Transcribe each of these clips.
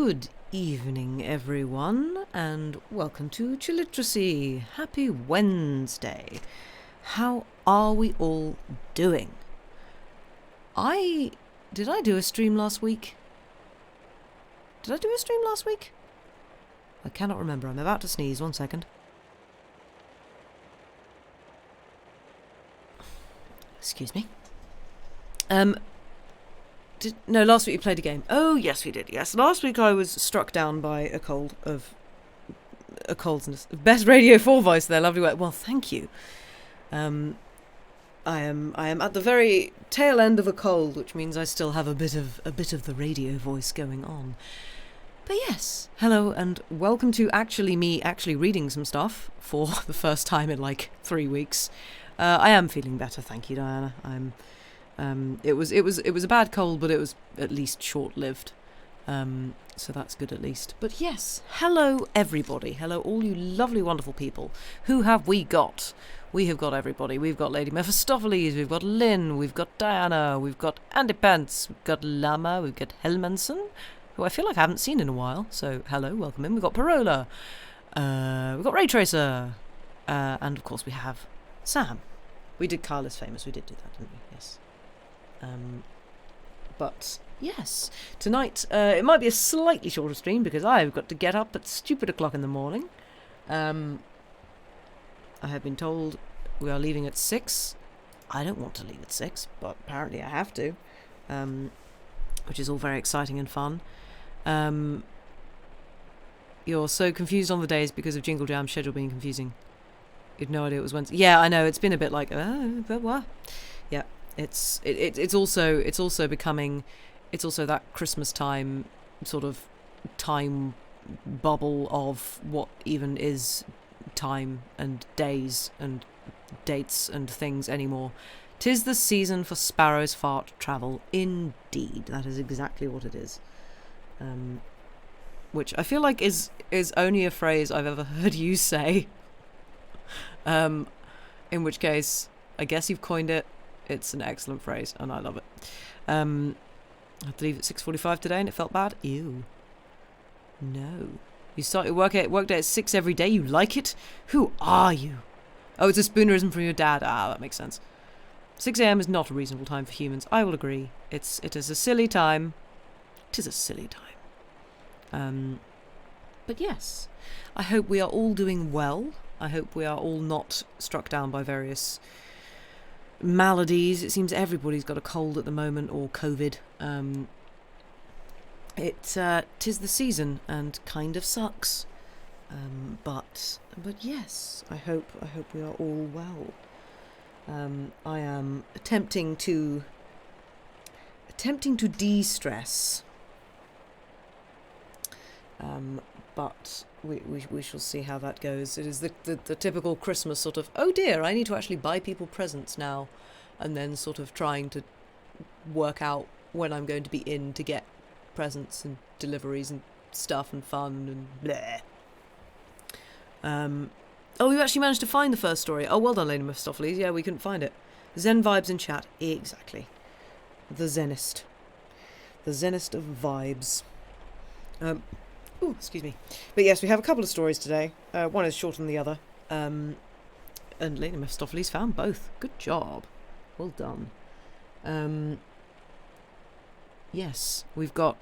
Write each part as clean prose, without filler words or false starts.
Good evening, everyone, and welcome to Chilliteracy. Happy Wednesday. How are we all doing? Did I do a stream last week? I cannot remember. I'm about to sneeze. 1 second. Excuse me. No, last week you played a game. Oh, yes, we did. Yes, last week I was struck down by a coldness. Best Radio 4 voice there, lovely work. Well, thank you. I am at the very tail end of a cold, which means I still have a bit of the radio voice going on. But yes, hello and welcome to me actually reading some stuff for the first time in like 3 weeks. I am feeling better, thank you, Diana. It was a bad cold, but it was at least short-lived. So that's good at least. But yes, hello everybody. Hello all you lovely, wonderful people. Who have we got? We have got everybody. We've got Lady Mephistopheles, we've got Lynn, we've got Diana, we've got Andy Pants, we've got Lama, we've got Helmanson, who I feel like I haven't seen in a while. So hello, welcome in. We've got Parola, we've got Ray Tracer, and of course we have Sam. We did Kyle is Famous. We did do that, didn't we? Yes. But yes, tonight it might be a slightly shorter stream because I've got to get up at stupid o'clock in the morning. I have been told we are leaving at 6. I don't want to leave at 6, but apparently I have to, which is all very exciting and fun. You're so confused on the days because of Jingle Jam's schedule being confusing. You'd no idea it was Wednesday. Yeah, I know, it's been a bit like, but what? Yeah. It's also that Christmas time sort of time bubble of what even is time and days and dates and things anymore. 'Tis the season for sparrows fart travel. Indeed, that is exactly what it is. Which I feel like is only a phrase I've ever heard you say. In which case, I guess you've coined it. It's an excellent phrase, and I love it. I had to leave at 6:45 today, and it felt bad. Ew. No. You start your work day at 6 every day. You like it? Who are you? Oh, it's a spoonerism from your dad. Ah, that makes sense. 6 a.m. is not a reasonable time for humans. I will agree. It is a silly time. It is a silly time. But yes, I hope we are all doing well. I hope we are all not struck down by various maladies. It seems everybody's got a cold at the moment, or COVID. Tis the season and kind of sucks. But yes, I hope we are all well. I am attempting to de-stress. But we shall see how that goes. It is the typical Christmas sort of, oh dear, I need to actually buy people presents now, and then sort of trying to work out when I'm going to be in to get presents and deliveries and stuff and fun and bleh. Oh, we actually managed to find the first story. Oh, well done, Lady Mephistopheles. Yeah, we couldn't find it. Zen vibes in chat. Exactly. The Zenist. The Zenist of vibes. Oh, excuse me. But yes, we have a couple of stories today. One is shorter than the other. And Lady Mephistopheles found both. Good job. Well done. Yes, we've got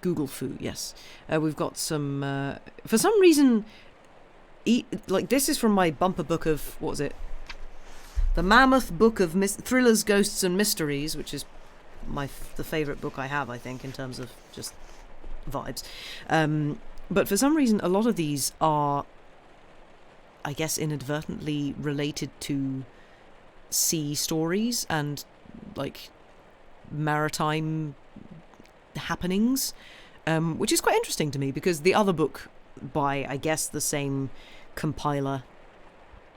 Google Foo, yes. We've got some... for some reason... this is from my bumper book of... What was it? The Mammoth Book of Thrillers, Ghosts and Mysteries, which is the favourite book I have, I think, in terms of just... vibes. But for some reason a lot of these are, I guess, inadvertently related to sea stories and like maritime happenings, which is quite interesting to me because the other book by, I guess, the same compiler,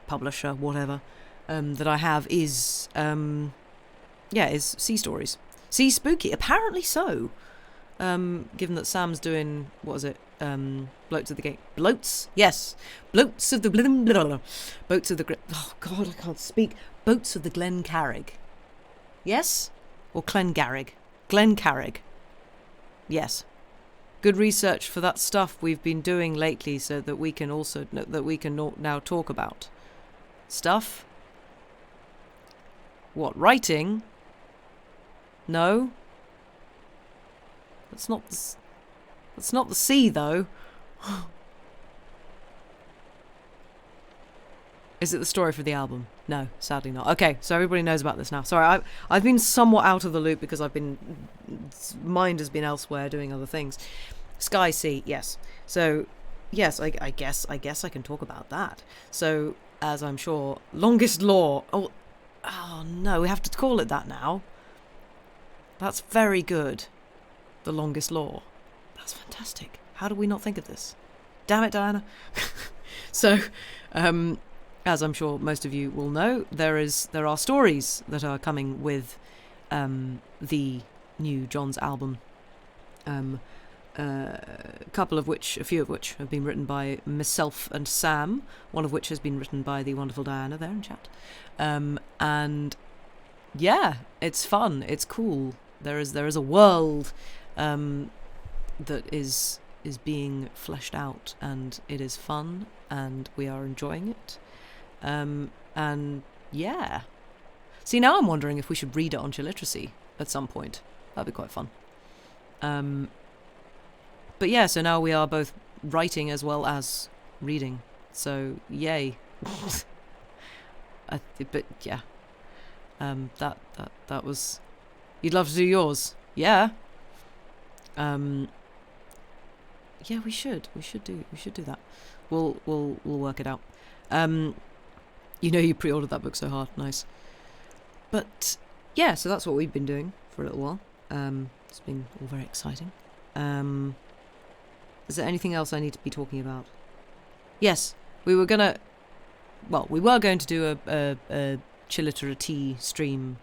publisher, whatever, that I have is is sea stories. Sea spooky, apparently so. Given that Sam's doing, what is it, Bloats of the Game... Bloats? Yes. Bloats of the... Boats of the... Oh, God, I can't speak. Boats of the Glen Carrig. Yes? Or Glengarrig? Glencarrig. Yes. good research for that stuff we've been doing lately, so that we can now talk about stuff. What, writing? No, that's not the C though. Is it the story for the album? No, sadly not. Okay, so everybody knows about this now. Sorry, I've been somewhat out of the loop because mind has been elsewhere doing other things. Sky Sea, yes. So, yes, I guess I can talk about that. So, as I'm sure, longest law. Oh no, we have to call it that now. That's very good. The longest law. That's fantastic. How did we not think of this? Damn it, Diana. So, as I'm sure most of you will know, there are stories that are coming with the new John's album. A few of which have been written by myself and Sam, one of which has been written by the wonderful Diana there in chat. And yeah, it's fun, it's cool. There is a world that is being fleshed out, and it is fun, and we are enjoying it. And yeah. See, now I'm wondering if we should read it on Chilliteracy at some point. That'd be quite fun. But yeah, so now we are both writing as well as reading. So yay. But yeah. That was. You'd love to do yours, yeah. Yeah, we should do that. We'll work it out. You pre-ordered that book so hard, nice. But yeah, so that's what we've been doing for a little while. It's been all very exciting. Is there anything else I need to be talking about? Yes, we were going to do a Chilliteracy stream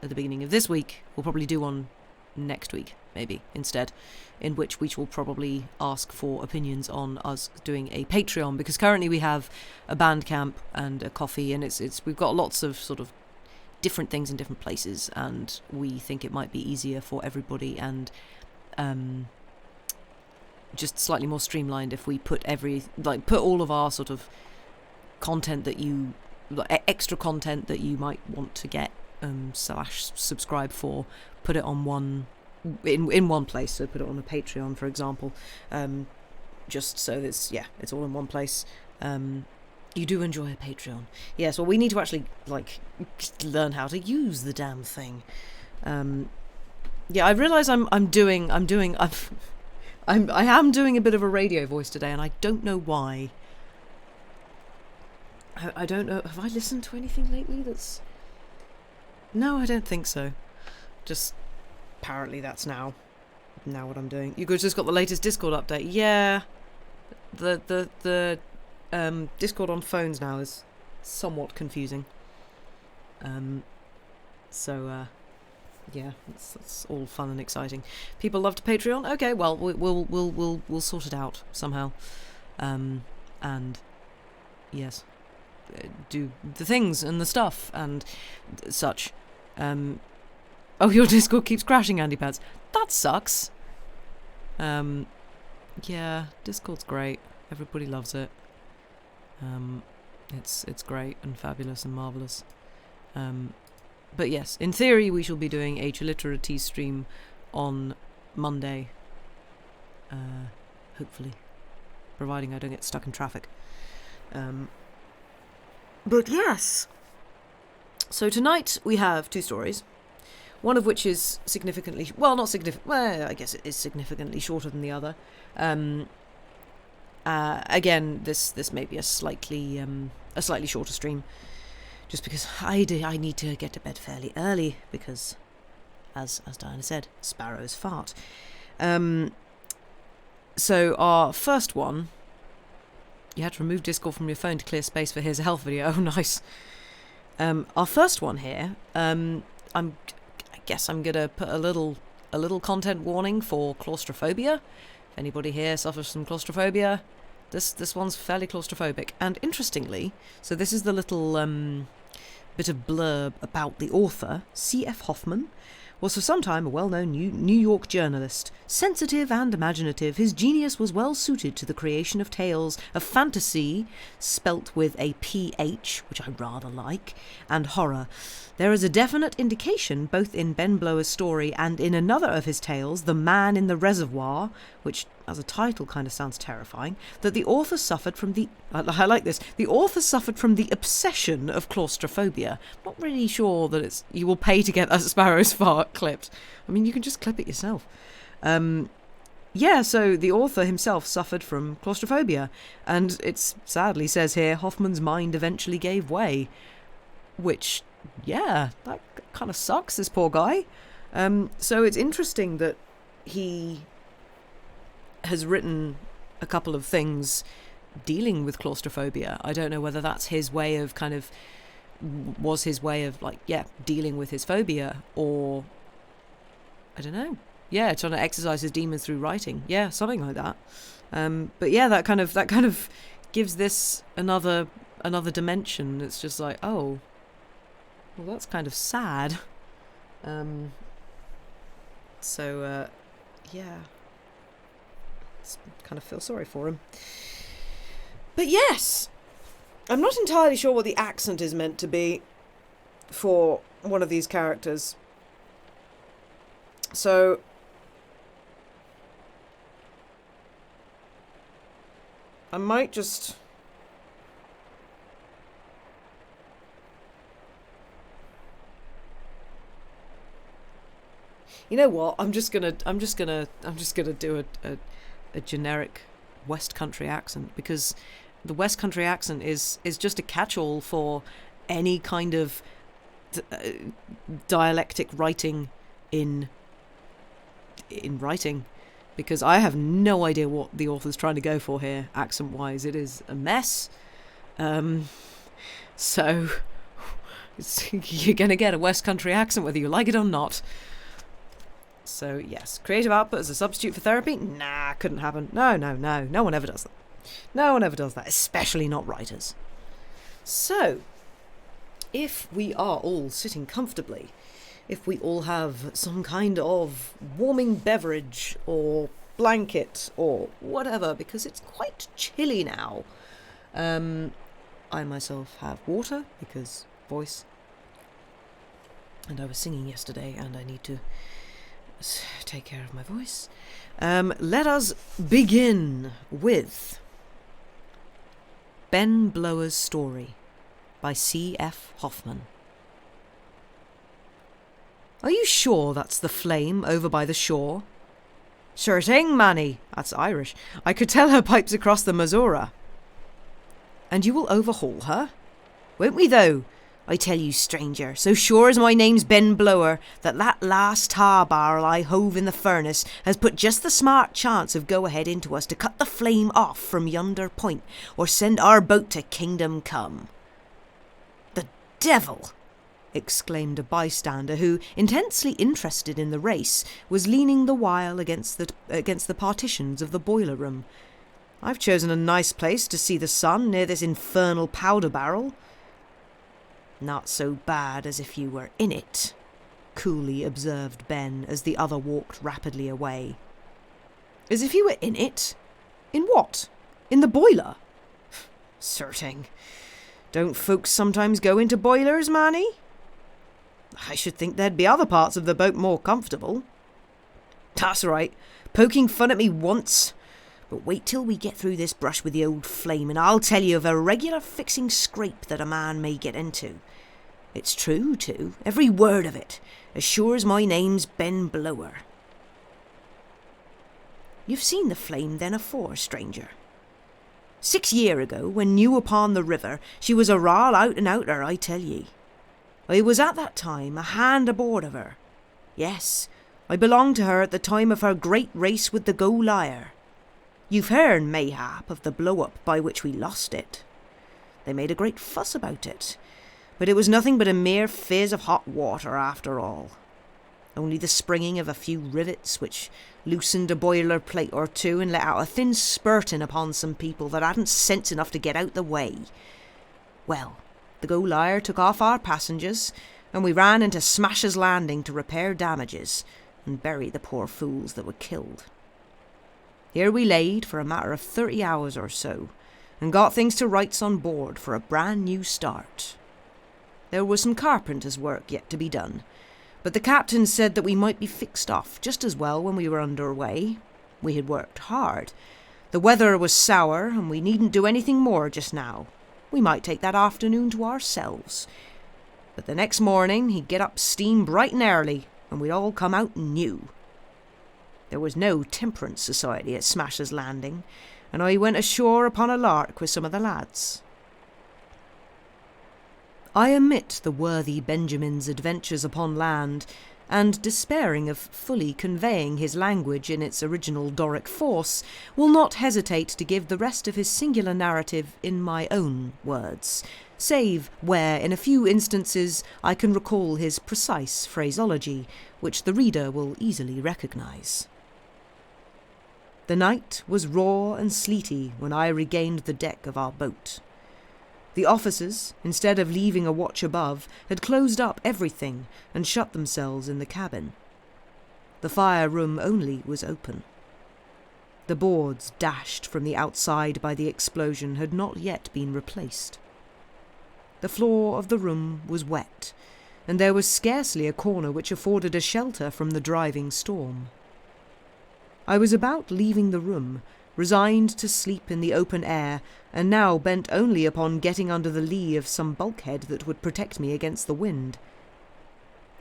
at the beginning of this week. We'll probably do one next week, maybe, instead, in which we will probably ask for opinions on us doing a Patreon, because currently we have a Bandcamp and a Coffee, and we've got lots of sort of different things in different places, and we think it might be easier for everybody and just slightly more streamlined if we put all of our sort of content that you extra content that you might want to get / subscribe for, put it on one in one place. So put it on a Patreon, for example, just so it's all in one place. You do enjoy a Patreon, yes. Well, we need to actually learn how to use the damn thing. I realise I am doing a bit of a radio voice today, and I don't know why. I don't know. Have I listened to anything lately that's... No, I don't think so. Just apparently that's now what I'm doing. You guys just got the latest Discord update. Yeah, the Discord on phones now is somewhat confusing. Yeah, it's all fun and exciting. People love to Patreon. Okay, well we'll sort it out somehow. And yes, do the things and the stuff and such. Oh, your Discord keeps crashing, Andy Pads. That sucks. Yeah, Discord's great. Everybody loves it. It's great and fabulous and marvellous. But yes, in theory we shall be doing a Chilliteracy stream on Monday. Hopefully. Providing I don't get stuck in traffic. But yes. So tonight we have 2 stories. One of which is significantly... Well, not significant... Well, I guess it is significantly shorter than the other. Again, this may be a slightly shorter stream. Just because I need to get to bed fairly early, because, as Diana said, sparrows fart. So our first one, you had to remove Discord from your phone to clear space for Here's a Health video. Oh, nice. Our first one here, I guess I'm gonna put a little content warning for claustrophobia. If anybody here suffers from claustrophobia, this one's fairly claustrophobic. And interestingly, so this is the little bit of blurb about the author, C.F. Hoffman, was for some time a well-known New York journalist. Sensitive and imaginative, his genius was well suited to the creation of tales of fantasy, spelt with a PH, which I rather like, and horror. There is a definite indication, both in Ben Blower's story and in another of his tales, The Man in the Reservoir, which as a title kind of sounds terrifying, that the author suffered from the... I like this. The author suffered from the obsession of claustrophobia. Not really sure that it's... You will pay to get a sparrow's fart clipped. I mean, you can just clip it yourself. Yeah, so the author himself suffered from claustrophobia. And it sadly says here, Hoffman's mind eventually gave way. Which... yeah, that kind of sucks, this poor guy. So it's interesting that he has written a couple of things dealing with claustrophobia. I don't know whether that's his way of was his way of dealing with his phobia, or I don't know. Yeah, trying to exercise his demons through writing. Yeah, something like that. But yeah, that kind of gives this another dimension. It's just like, oh, well, that's kind of sad. Yeah. Kind of feel sorry for him. But yes, I'm not entirely sure what the accent is meant to be for one of these characters. So... I might just... You know what? I'm just gonna do a generic West Country accent, because the West Country accent is just a catch-all for any kind of dialectic writing in writing, because I have no idea what the author's trying to go for here accent-wise. It is a mess. So you're gonna get a West Country accent whether you like it or not. So, yes, creative output as a substitute for therapy? Nah, couldn't happen. No. No one ever does that. No one ever does that, especially not writers. So, if we are all sitting comfortably, if we all have some kind of warming beverage or blanket or whatever, because it's quite chilly now. I myself have water, because voice. And I was singing yesterday, and I need to take care of my voice. Let us begin with Ben Blower's Story by C.F. Hoffman. Are you sure that's the flame over by the shore? Sure thing, Manny. That's Irish. I could tell her pipes across the Missouri. And you will overhaul her? Won't we, though? I tell you, stranger, so sure as my name's Ben Blower, that last tar barrel I hove in the furnace has put just the smart chance of go-ahead into us to cut the flame off from yonder point, or send our boat to kingdom come. The devil! Exclaimed a bystander who, intensely interested in the race, was leaning the while against the partitions of the boiler room. I've chosen a nice place to see the sun, near this infernal powder barrel. Not so bad as if you were in it, coolly observed Ben as the other walked rapidly away. As if you were in it? In what? In the boiler? Certing. Don't folks sometimes go into boilers, Manny? I should think there'd be other parts of the boat more comfortable. That's right, poking fun at me once. But wait till we get through this brush with the old flame, and I'll tell you of a regular fixing scrape that a man may get into. It's true, too, every word of it, as sure as my name's Ben Blower. You've seen the flame then afore, stranger? 6 year ago, when new upon the river, she was a raal out-and-outer, I tell ye. I was at that time a hand aboard of her. Yes, I belonged to her at the time of her great race with the Go-Liar. You've heard, mayhap, of the blow-up by which we lost it. They made a great fuss about it, but it was nothing but a mere fizz of hot water after all. Only the springing of a few rivets which loosened a boiler plate or two and let out a thin spurting upon some people that hadn't sense enough to get out the way. Well, the Go-Liar took off our passengers, and we ran into Smasher's Landing to repair damages and bury the poor fools that were killed. Here we laid for a matter of 30 hours or so, and got things to rights on board for a brand new start. There was some carpenter's work yet to be done, but the captain said that we might be fixed off just as well when we were under way. We had worked hard. The weather was sour, and we needn't do anything more just now. We might take that afternoon to ourselves. But the next morning he'd get up steam bright and early, and we'd all come out new. There was no temperance society at Smasher's Landing, and I went ashore upon a lark with some of the lads. I omit the worthy Benjamin's adventures upon land, and despairing of fully conveying his language in its original Doric force, will not hesitate to give the rest of his singular narrative in my own words, save where in a few instances I can recall his precise phraseology, which the reader will easily recognise. The night was raw and sleety when I regained the deck of our boat. The officers, instead of leaving a watch above, had closed up everything and shut themselves in the cabin. The fire room only was open. The boards dashed from the outside by the explosion had not yet been replaced. The floor of the room was wet, and there was scarcely a corner which afforded a shelter from the driving storm. I was about leaving the room, resigned to sleep in the open air, and now bent only upon getting under the lee of some bulkhead that would protect me against the wind.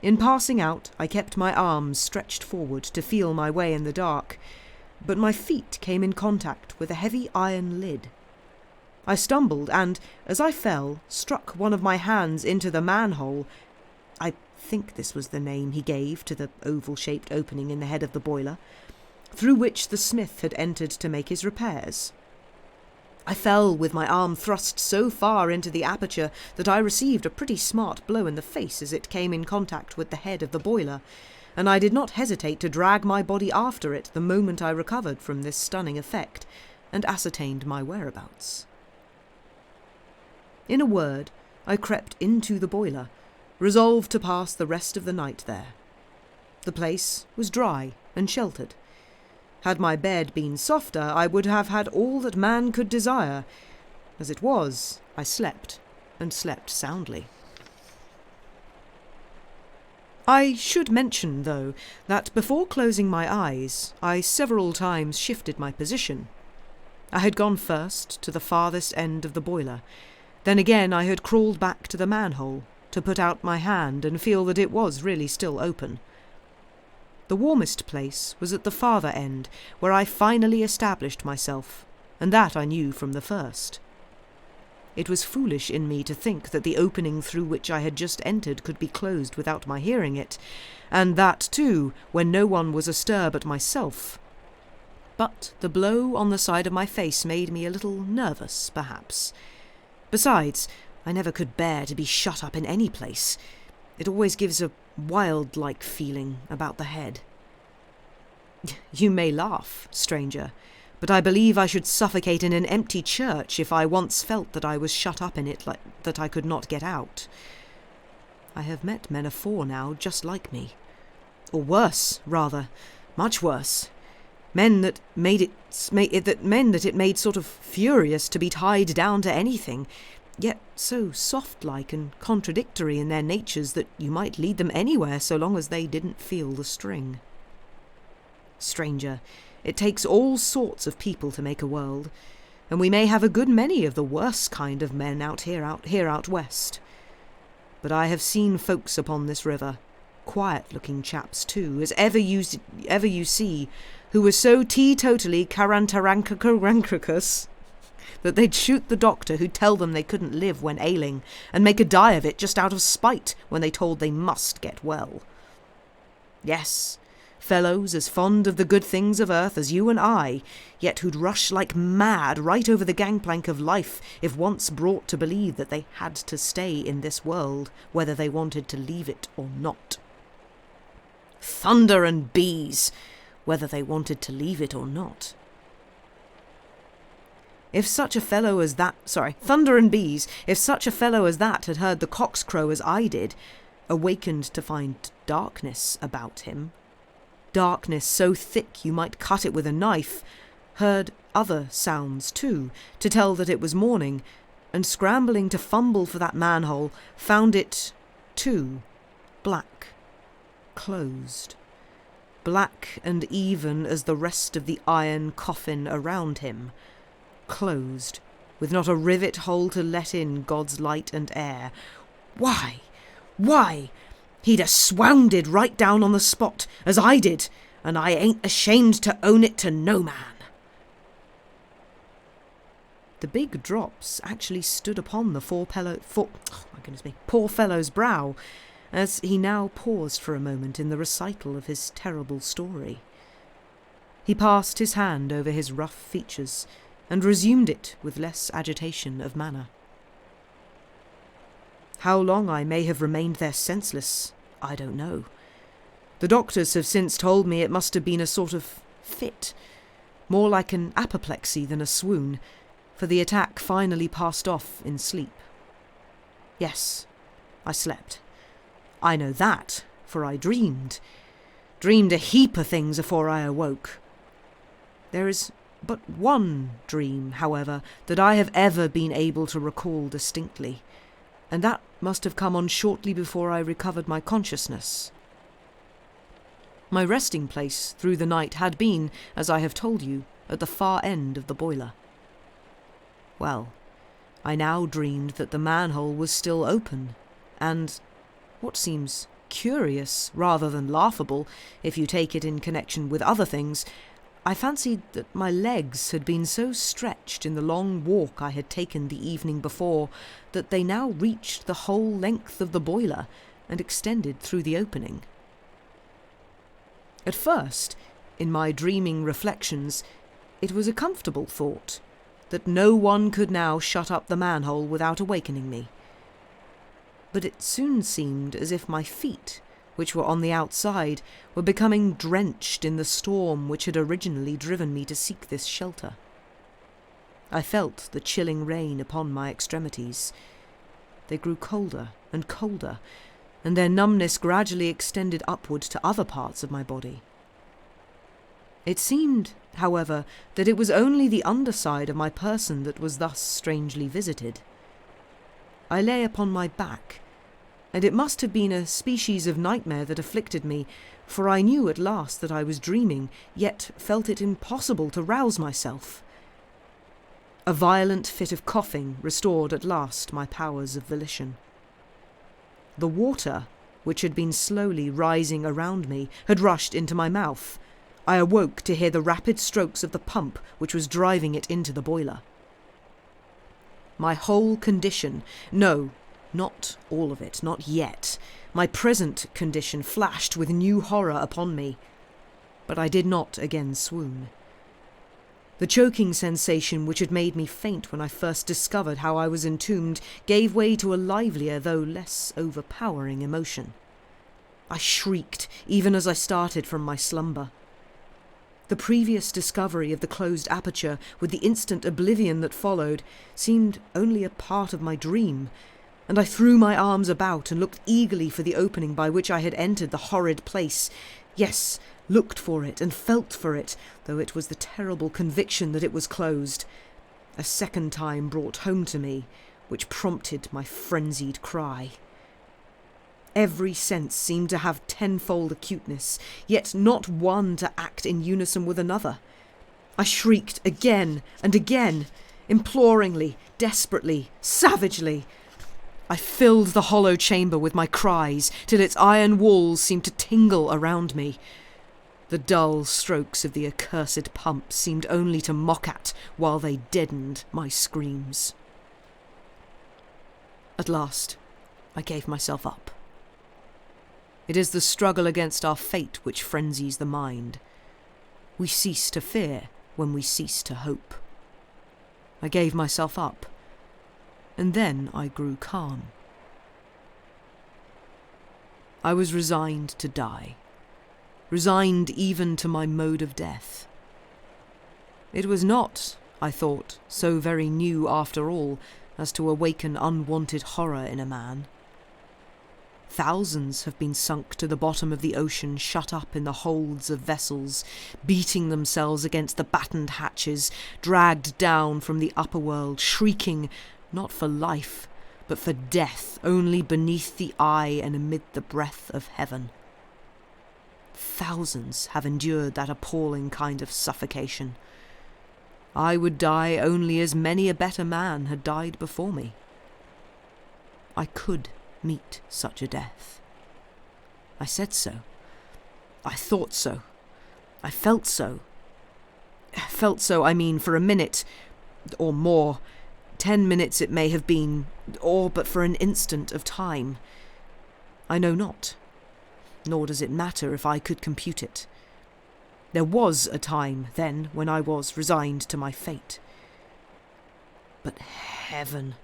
In passing out, I kept my arms stretched forward to feel my way in the dark, but my feet came in contact with a heavy iron lid. I stumbled and, as I fell, struck one of my hands into the manhole. I think this was the name he gave to the oval-shaped opening in the head of the boiler, through which the smith had entered to make his repairs. I fell with my arm thrust so far into the aperture that I received a pretty smart blow in the face as it came in contact with the head of the boiler, and I did not hesitate to drag my body after it the moment I recovered from this stunning effect, and ascertained my whereabouts. In a word, I crept into the boiler, resolved to pass the rest of the night there. The place was dry and sheltered. Had my bed been softer, I would have had all that man could desire. As it was, I slept, and slept soundly. I should mention, though, that before closing my eyes, I several times shifted my position. I had gone first to the farthest end of the boiler. Then again I had crawled back to the manhole, to put out my hand and feel that it was really still open. The warmest place was at the farther end, where I finally established myself, and that I knew from the first. It was foolish in me to think that the opening through which I had just entered could be closed without my hearing it, and that, too, when no one was astir but myself. But the blow on the side of my face made me a little nervous, perhaps. Besides, I never could bear to be shut up in any place. It always gives a wild-like feeling about the head. You may laugh, stranger, but I believe I should suffocate in an empty church if I once felt that I was shut up in it, like that I could not get out. I have met men afore now just like me. Or worse, rather, much worse. Men that it made sort of furious to be tied down to anything, yet so soft-like and contradictory in their natures that you might lead them anywhere so long as they didn't feel the string. Stranger, it takes all sorts of people to make a world, and we may have a good many of the worse kind of men out west. But I have seen folks upon this river, quiet-looking chaps too, as ever you see, who were so teetotally carantarankricus that they'd shoot the doctor who'd tell them they couldn't live when ailing, and make a die of it just out of spite when they told they must get well. Yes, fellows as fond of the good things of earth as you and I, yet who'd rush like mad right over the gangplank of life if once brought to believe that they had to stay in this world, whether they wanted to leave it or not. Thunder and bees, whether they wanted to leave it or not. Thunder and bees, if such a fellow as that had heard the cocks crow as I did, awakened to find darkness about him. Darkness so thick you might cut it with a knife, heard other sounds too, to tell that it was morning, and scrambling to fumble for that manhole, found it, too, black, closed. Black and even as the rest of the iron coffin around him. Closed, with not a rivet hole to let in God's light and air. Why? He'd swounded right down on the spot, as I did, and I ain't ashamed to own it to no man. The big drops actually stood upon the poor fellow's brow, as he now paused for a moment in the recital of his terrible story. He passed his hand over his rough features, and resumed it with less agitation of manner. How long I may have remained there senseless, I don't know. The doctors have since told me it must have been a sort of fit, more like an apoplexy than a swoon, for the attack finally passed off in sleep. Yes, I slept. I know that, for I dreamed a heap of things afore I awoke. There is but one dream, however, that I have ever been able to recall distinctly, and that must have come on shortly before I recovered my consciousness. My resting place through the night had been, as I have told you, at the far end of the boiler. Well, I now dreamed that the manhole was still open, and, what seems curious rather than laughable, if you take it in connection with other things, I fancied that my legs had been so stretched in the long walk I had taken the evening before that they now reached the whole length of the boiler and extended through the opening. At first, in my dreaming reflections, it was a comfortable thought that no one could now shut up the manhole without awakening me. But it soon seemed as if my feet, which were on the outside, were becoming drenched in the storm which had originally driven me to seek this shelter. I felt the chilling rain upon my extremities. They grew colder and colder, and their numbness gradually extended upward to other parts of my body. It seemed, however, that it was only the underside of my person that was thus strangely visited. I lay upon my back, and it must have been a species of nightmare that afflicted me, for I knew at last that I was dreaming, yet felt it impossible to rouse myself. A violent fit of coughing restored at last my powers of volition. The water, which had been slowly rising around me, had rushed into my mouth. I awoke to hear the rapid strokes of the pump which was driving it into the boiler. My whole condition, no, not all of it, not yet, my present condition flashed with new horror upon me, but I did not again swoon. The choking sensation which had made me faint when I first discovered how I was entombed gave way to a livelier though less overpowering emotion. I shrieked even as I started from my slumber. The previous discovery of the closed aperture, with the instant oblivion that followed, seemed only a part of my dream, and I threw my arms about and looked eagerly for the opening by which I had entered the horrid place. Yes, looked for it and felt for it, though it was the terrible conviction that it was closed. A second time brought home to me, which prompted my frenzied cry. Every sense seemed to have tenfold acuteness, yet not one to act in unison with another. I shrieked again and again, imploringly, desperately, savagely. I filled the hollow chamber with my cries, till its iron walls seemed to tingle around me. The dull strokes of the accursed pump seemed only to mock at, while they deadened my screams. At last, I gave myself up. It is the struggle against our fate which frenzies the mind. We cease to fear when we cease to hope. I gave myself up, and then I grew calm. I was resigned to die, resigned even to my mode of death. It was not, I thought, so very new after all as to awaken unwanted horror in a man. Thousands have been sunk to the bottom of the ocean, shut up in the holds of vessels, beating themselves against the battened hatches, dragged down from the upper world, shrieking not for life, but for death only beneath the eye and amid the breath of heaven. Thousands have endured that appalling kind of suffocation. I would die only as many a better man had died before me. I could meet such a death. I said so. I thought so. I felt so. Felt so, I mean, for a minute, or more. 10 minutes it may have been, or but for an instant of time. I know not, nor does it matter if I could compute it. There was a time, then, when I was resigned to my fate. But heaven,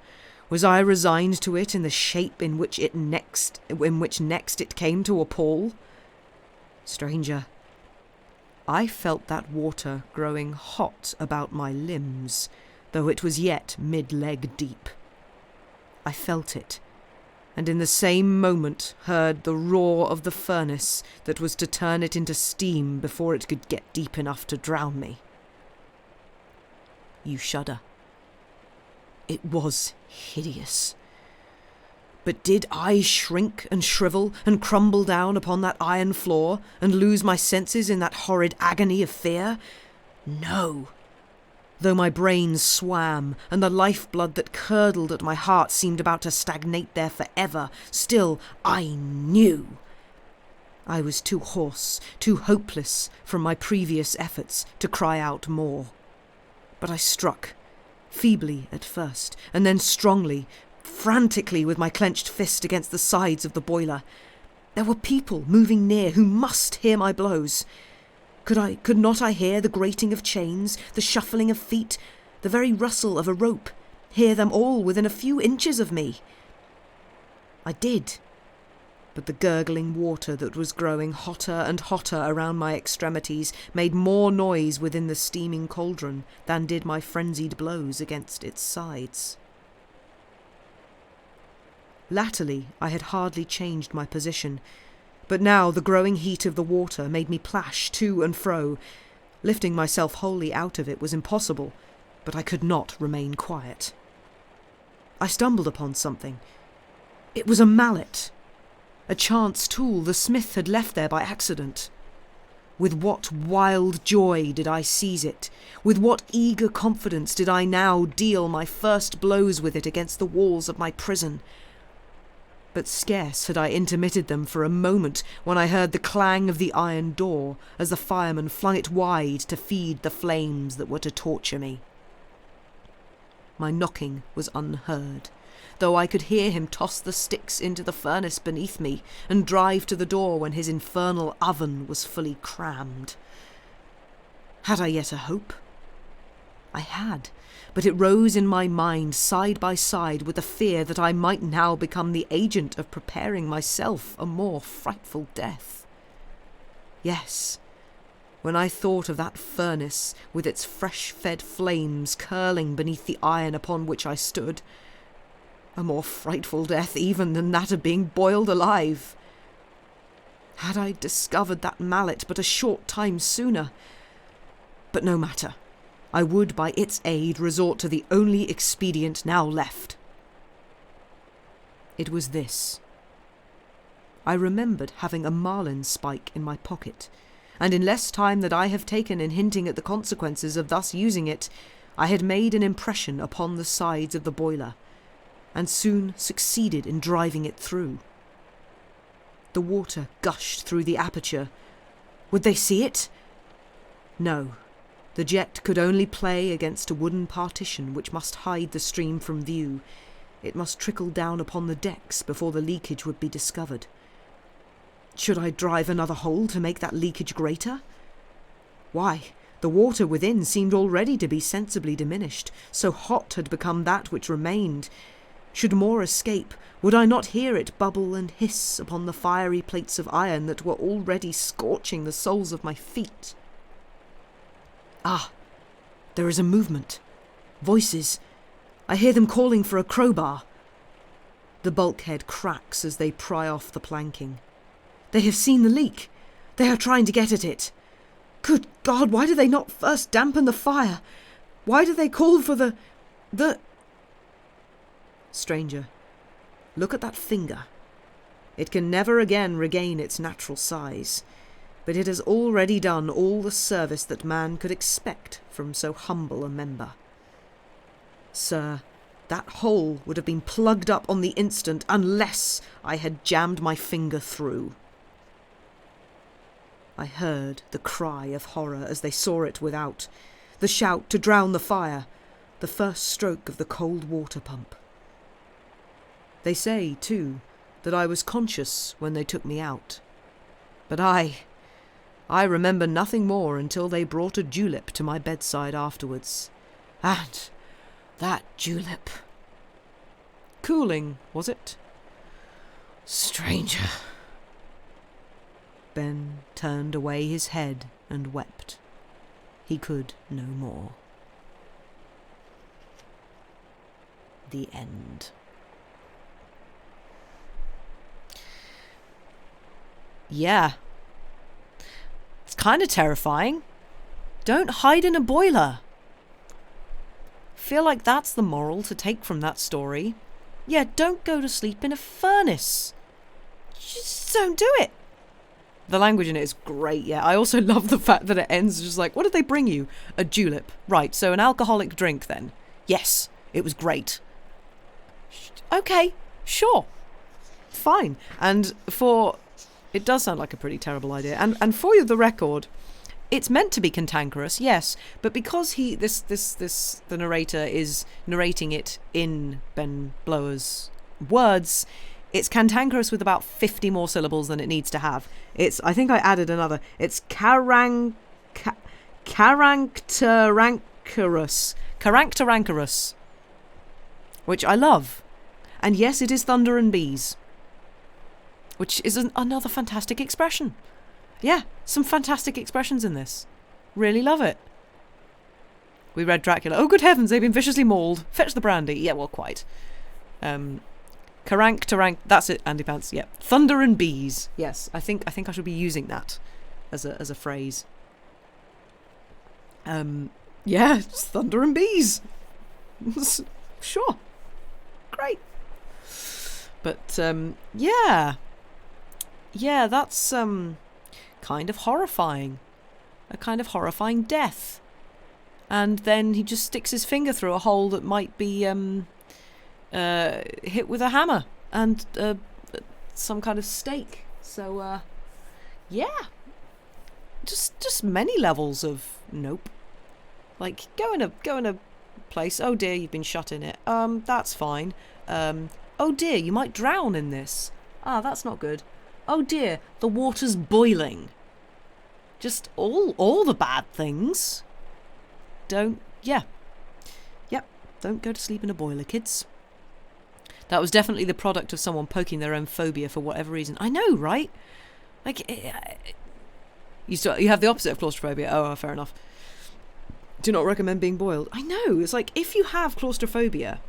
was I resigned to it in the shape in which next it came to appall? Stranger, I felt that water growing hot about my limbs, though it was yet mid-leg deep. I felt it, and in the same moment heard the roar of the furnace that was to turn it into steam before it could get deep enough to drown me. You shudder. It was hideous. But did I shrink and shrivel and crumble down upon that iron floor and lose my senses in that horrid agony of fear? No. Though my brain swam and the lifeblood that curdled at my heart seemed about to stagnate there forever, still I knew. I was too hoarse, too hopeless from my previous efforts to cry out more. But I struck, feebly at first, and then strongly, frantically with my clenched fist against the sides of the boiler. There were people moving near who must hear my blows. Could not I hear the grating of chains, the shuffling of feet, the very rustle of a rope, hear them all within a few inches of me? I did, but the gurgling water that was growing hotter and hotter around my extremities made more noise within the steaming cauldron than did my frenzied blows against its sides. Latterly, I had hardly changed my position, but now the growing heat of the water made me plash to and fro. Lifting myself wholly out of it was impossible, but I could not remain quiet. I stumbled upon something. It was a mallet, a chance tool the smith had left there by accident. With what wild joy did I seize it? With what eager confidence did I now deal my first blows with it against the walls of my prison? But scarce had I intermitted them for a moment when I heard the clang of the iron door as the fireman flung it wide to feed the flames that were to torture me. My knocking was unheard, though I could hear him toss the sticks into the furnace beneath me and drive to the door when his infernal oven was fully crammed. Had I yet a hope? I had, but it rose in my mind side by side with the fear that I might now become the agent of preparing myself a more frightful death. Yes, when I thought of that furnace with its fresh-fed flames curling beneath the iron upon which I stood, a more frightful death even than that of being boiled alive. Had I discovered that mallet but a short time sooner? But no matter. I would by its aid resort to the only expedient now left. It was this. I remembered having a marlin spike in my pocket, and in less time than I have taken in hinting at the consequences of thus using it, I had made an impression upon the sides of the boiler, and soon succeeded in driving it through. The water gushed through the aperture. Would they see it? No. The jet could only play against a wooden partition which must hide the stream from view. It must trickle down upon the decks before the leakage would be discovered. Should I drive another hole to make that leakage greater? Why, the water within seemed already to be sensibly diminished, so hot had become that which remained. Should more escape, would I not hear it bubble and hiss upon the fiery plates of iron that were already scorching the soles of my feet? Ah, there is a movement. Voices. I hear them calling for a crowbar. The bulkhead cracks as they pry off the planking. They have seen the leak. They are trying to get at it. Good God, why do they not first dampen the fire? Why do they call for the... Stranger, look at that finger. It can never again regain its natural size, but it has already done all the service that man could expect from so humble a member. Sir, that hole would have been plugged up on the instant unless I had jammed my finger through. I heard the cry of horror as they saw it without, the shout to drown the fire, the first stroke of the cold water pump. They say, too, that I was conscious when they took me out. But I remember nothing more until they brought a julep to my bedside afterwards. And that julep. Cooling, was it? Stranger. Ben turned away his head and wept. He could no more. The end. Yeah. It's kind of terrifying. Don't hide in a boiler. Feel like that's the moral to take from that story. Yeah, don't go to sleep in a furnace. Just don't do it. The language in it is great, yeah. I also love the fact that it ends just like, what did they bring you? A julep. Right, so an alcoholic drink then. Yes, it was great. Okay, sure. Fine. And it does sound like a pretty terrible idea. And for the record, it's meant to be cantankerous, yes, but because the narrator is narrating it in Ben Blower's words, it's cantankerous with about 50 more syllables than it needs to have. I think I added another. It's Caracterankerous. Which I love. And yes, it is thunder and bees. Which is another fantastic expression. Yeah, some fantastic expressions in this. Really love it. We read Dracula. Oh, good heavens, they've been viciously mauled. Fetch the brandy. Yeah, well, quite. Tarank. That's it, Andy Pants. Yeah. Thunder and bees. Yes, I think I should be using that as a phrase. Yeah, it's thunder and bees. Sure. Great. But yeah. Yeah, that's kind of horrifying. A kind of horrifying death. And then he just sticks his finger through a hole that might be hit with a hammer and some kind of stake. So yeah, just many levels of nope. Like go in a place. Oh dear, you've been shut in it. That's fine. Oh dear, you might drown in this. Ah, that's not good. Oh dear, the water's boiling. Just all the bad things. Don't go to sleep in a boiler, kids. That was definitely the product of someone poking their own phobia for whatever reason. I know, right? Like, you have the opposite of claustrophobia. Oh, fair enough. Do not recommend being boiled. I know. It's like, if you have claustrophobia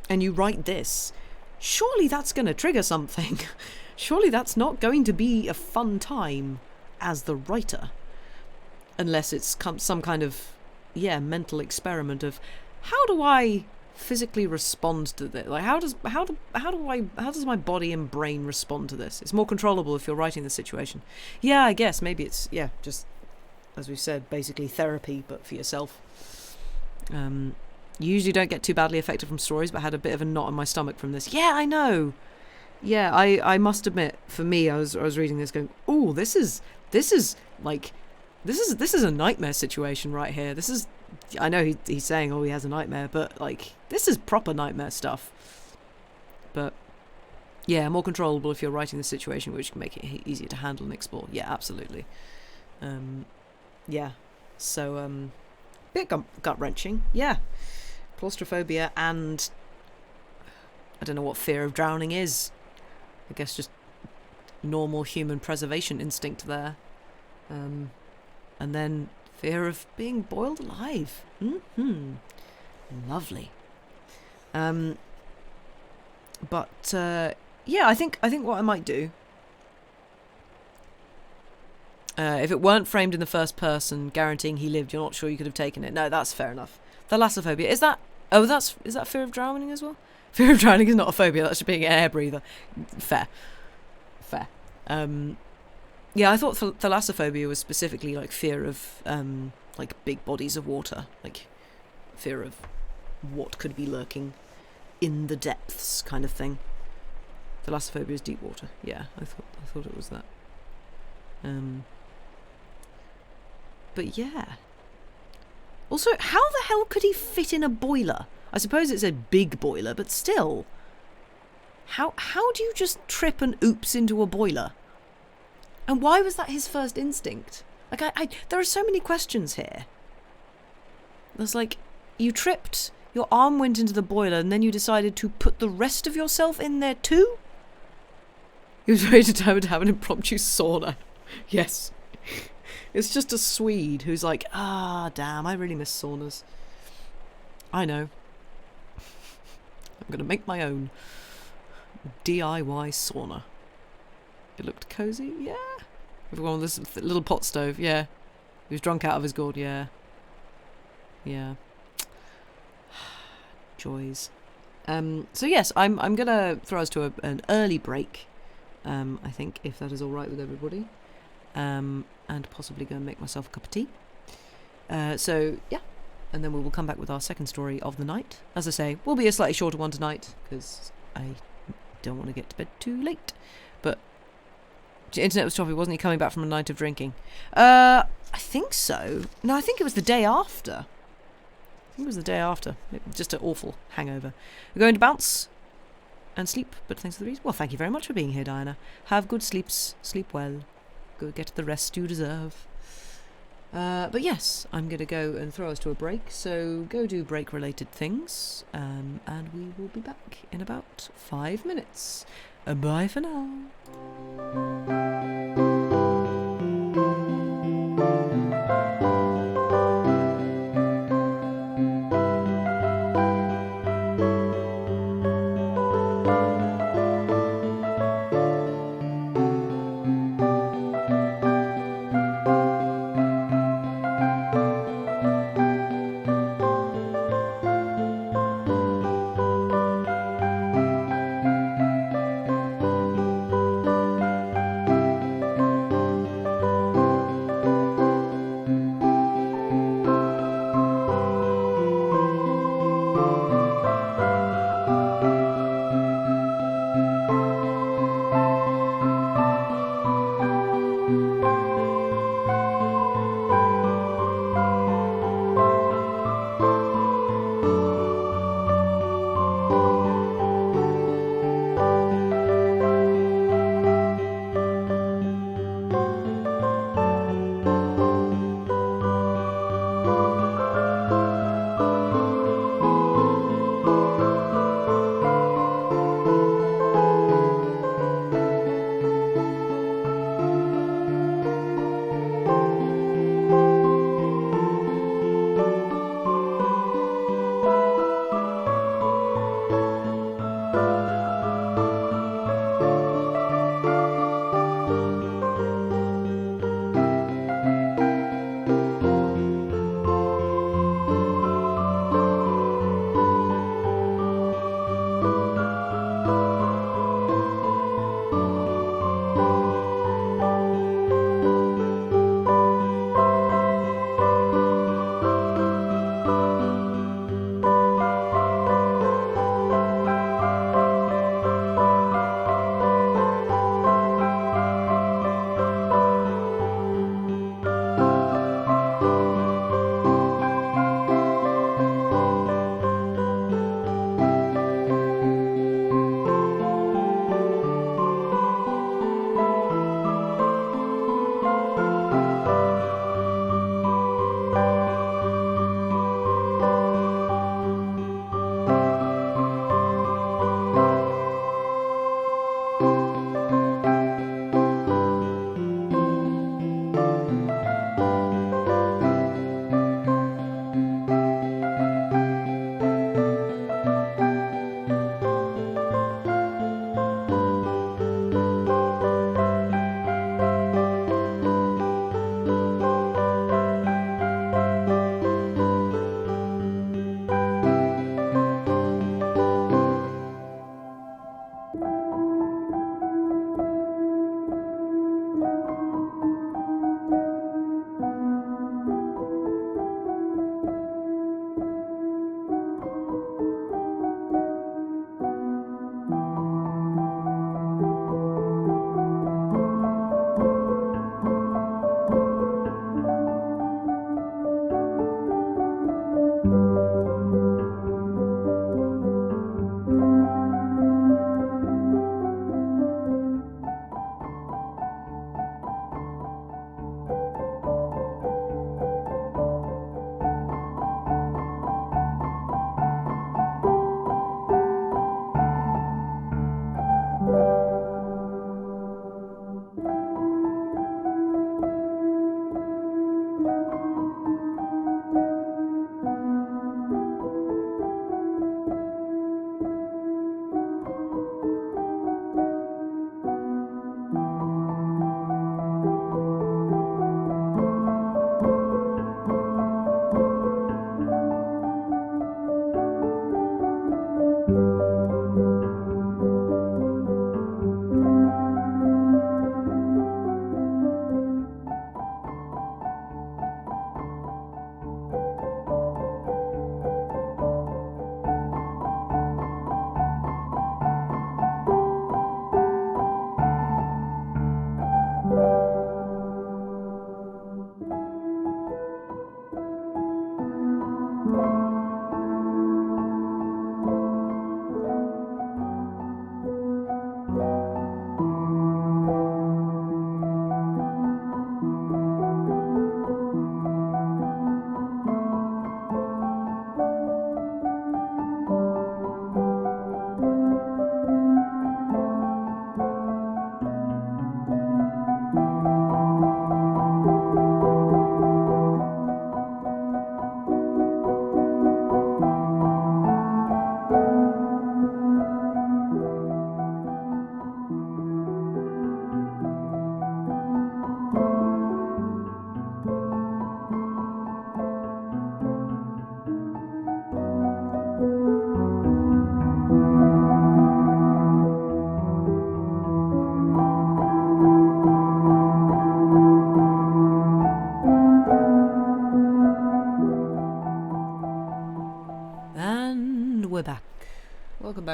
and you write this, surely that's going to trigger something. Surely that's not going to be a fun time as the writer. Unless it's some kind of, mental experiment of how do I physically respond to this? Like how does my body and brain respond to this? It's more controllable if you're writing the situation. Yeah, I guess maybe it's just as we've said, basically therapy but for yourself. You usually don't get too badly affected from stories, but I had a bit of a knot in my stomach from this. Yeah, I know. Yeah, I must admit, for me, I was reading this going, "Ooh, this is a nightmare situation right here. This is, I know he's saying, oh, he has a nightmare, but like this is proper nightmare stuff." But yeah, more controllable if you're writing the situation, which can make it easier to handle and explore. Yeah, absolutely. Yeah, so bit gut wrenching. Yeah, claustrophobia and I don't know what fear of drowning is. I guess just normal human preservation instinct there. And then fear of being boiled alive. But yeah, I think what I might do, if it weren't framed in the first person, guaranteeing he lived, you're not sure you could have taken it. No, that's fair enough. Thalassophobia, is that fear of drowning as well? Fear of drowning is not a phobia. That's just being an air breather. Fair. Yeah, I thought thalassophobia was specifically like fear of like big bodies of water, like fear of what could be lurking in the depths, kind of thing. Thalassophobia is deep water. Yeah, I thought it was that. But yeah. Also, how the hell could he fit in a boiler? I suppose it's a big boiler, but still. How do you just trip and oops into a boiler? And why was that his first instinct? Like, there are so many questions here. There's like, you tripped, your arm went into the boiler, and then you decided to put the rest of yourself in there too? He was very determined to have an impromptu sauna. Yes. It's just a Swede who's like, damn, I really miss saunas. I know. I'm going to make my own DIY sauna. It looked cosy, yeah. With one of this little pot stove, yeah. He was drunk out of his gourd, yeah. Yeah. Joys. So yes, I'm gonna throw us to an early break. I think, if that is all right with everybody. And possibly go and make myself a cup of tea. So yeah, and then we will come back with our second story of the night. As I say, will be a slightly shorter one tonight because I don't want to get to bed too late. But the internet was choppy, wasn't he? Coming back from a night of drinking. I think so. No, I think it was the day after. Just an awful hangover. We're going to bounce and sleep, but thanks for the reason. Well, thank you very much for being here, Diana. Have good sleeps. Sleep well. Go get the rest you deserve. But yes, I'm going to go and throw us to a break. So go do break-related things. And we will be back in about 5 minutes. Bye for now.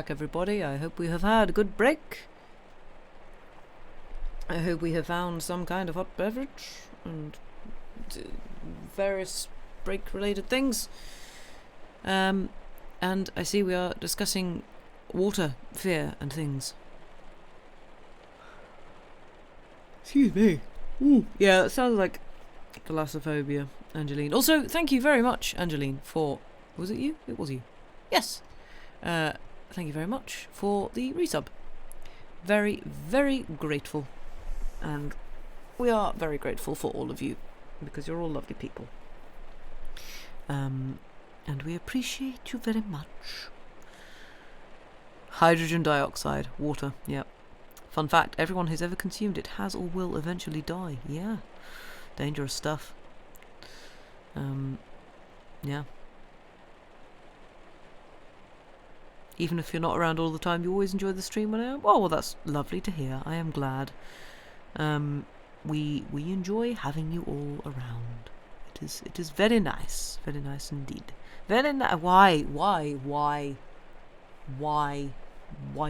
back, everybody. I hope we have had a good break. I hope we have found some kind of hot beverage and various break-related things. And I see we are discussing water fear and things. Excuse me. Ooh. Yeah, it sounds like thalassophobia, Angeline. Also, thank you very much, Angeline, for... Was it you? It was you. Yes. Thank you very much for the resub. Very, very grateful. And we are very grateful for all of you, because you're all lovely people. And we appreciate you very much. Hydrogen dioxide, water, yep. Fun fact, everyone who's ever consumed it has or will eventually die. Yeah. Dangerous stuff. Yeah. Even if you're not around all the time, you always enjoy the stream when I am? Oh, well, that's lovely to hear. I am glad. We enjoy having you all around. It is very nice. Very nice indeed. Very nice. Why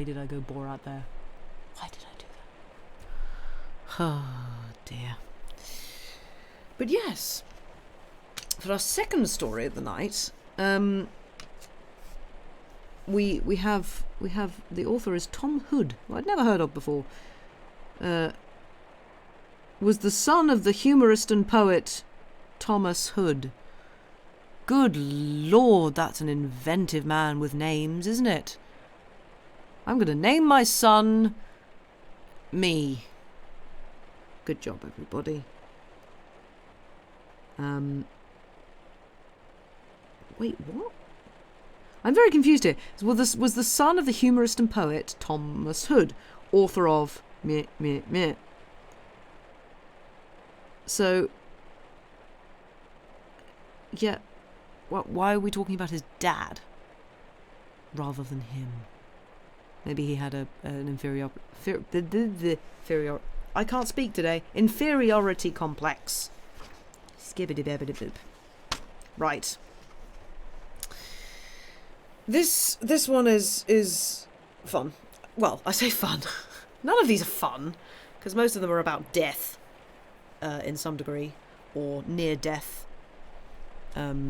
did I go bore out there? Why did I do that? Oh dear. But yes, for our second story of the night, we have the author is Tom Hood, who I'd never heard of before. Was the son of the humorist and poet Thomas Hood. Good Lord, that's an inventive man with names, isn't it? I'm going to name my son me. Good job, everybody. Wait, what? I'm very confused here. Was the son of the humorist and poet Thomas Hood, author of meh, meh, meh. So, yeah, why are we talking about his dad rather than him? Maybe he had an inferiority I can't speak today. Inferiority complex. Skibbidi-babbidi-bib. Right. This one is fun. Well, I say fun. None of these are fun, because most of them are about death, in some degree, or near death. But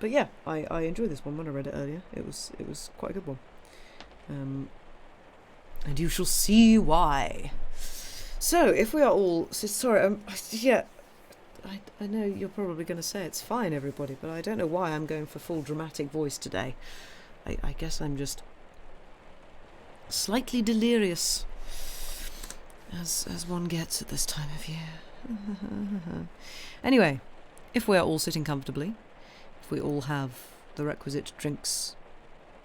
yeah, I enjoyed this one when I read it earlier. It was quite a good one. And you shall see why. So, if we are all... Sorry, yeah, I know you're probably going to say it's fine, everybody, but I don't know why I'm going for full dramatic voice today. I guess I'm just slightly delirious, as one gets at this time of year. Anyway, if we are all sitting comfortably, if we all have the requisite drinks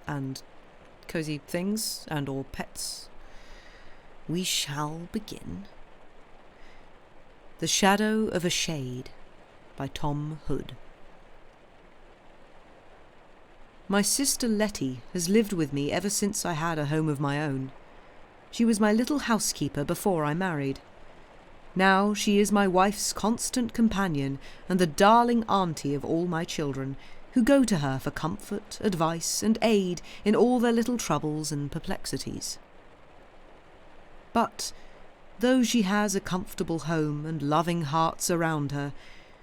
and cosy things and or pets, we shall begin. The Shadow of a Shade by Tom Hood. My sister Letty has lived with me ever since I had a home of my own. She was my little housekeeper before I married. Now she is my wife's constant companion and the darling auntie of all my children, who go to her for comfort, advice, and aid in all their little troubles and perplexities. But, though she has a comfortable home and loving hearts around her,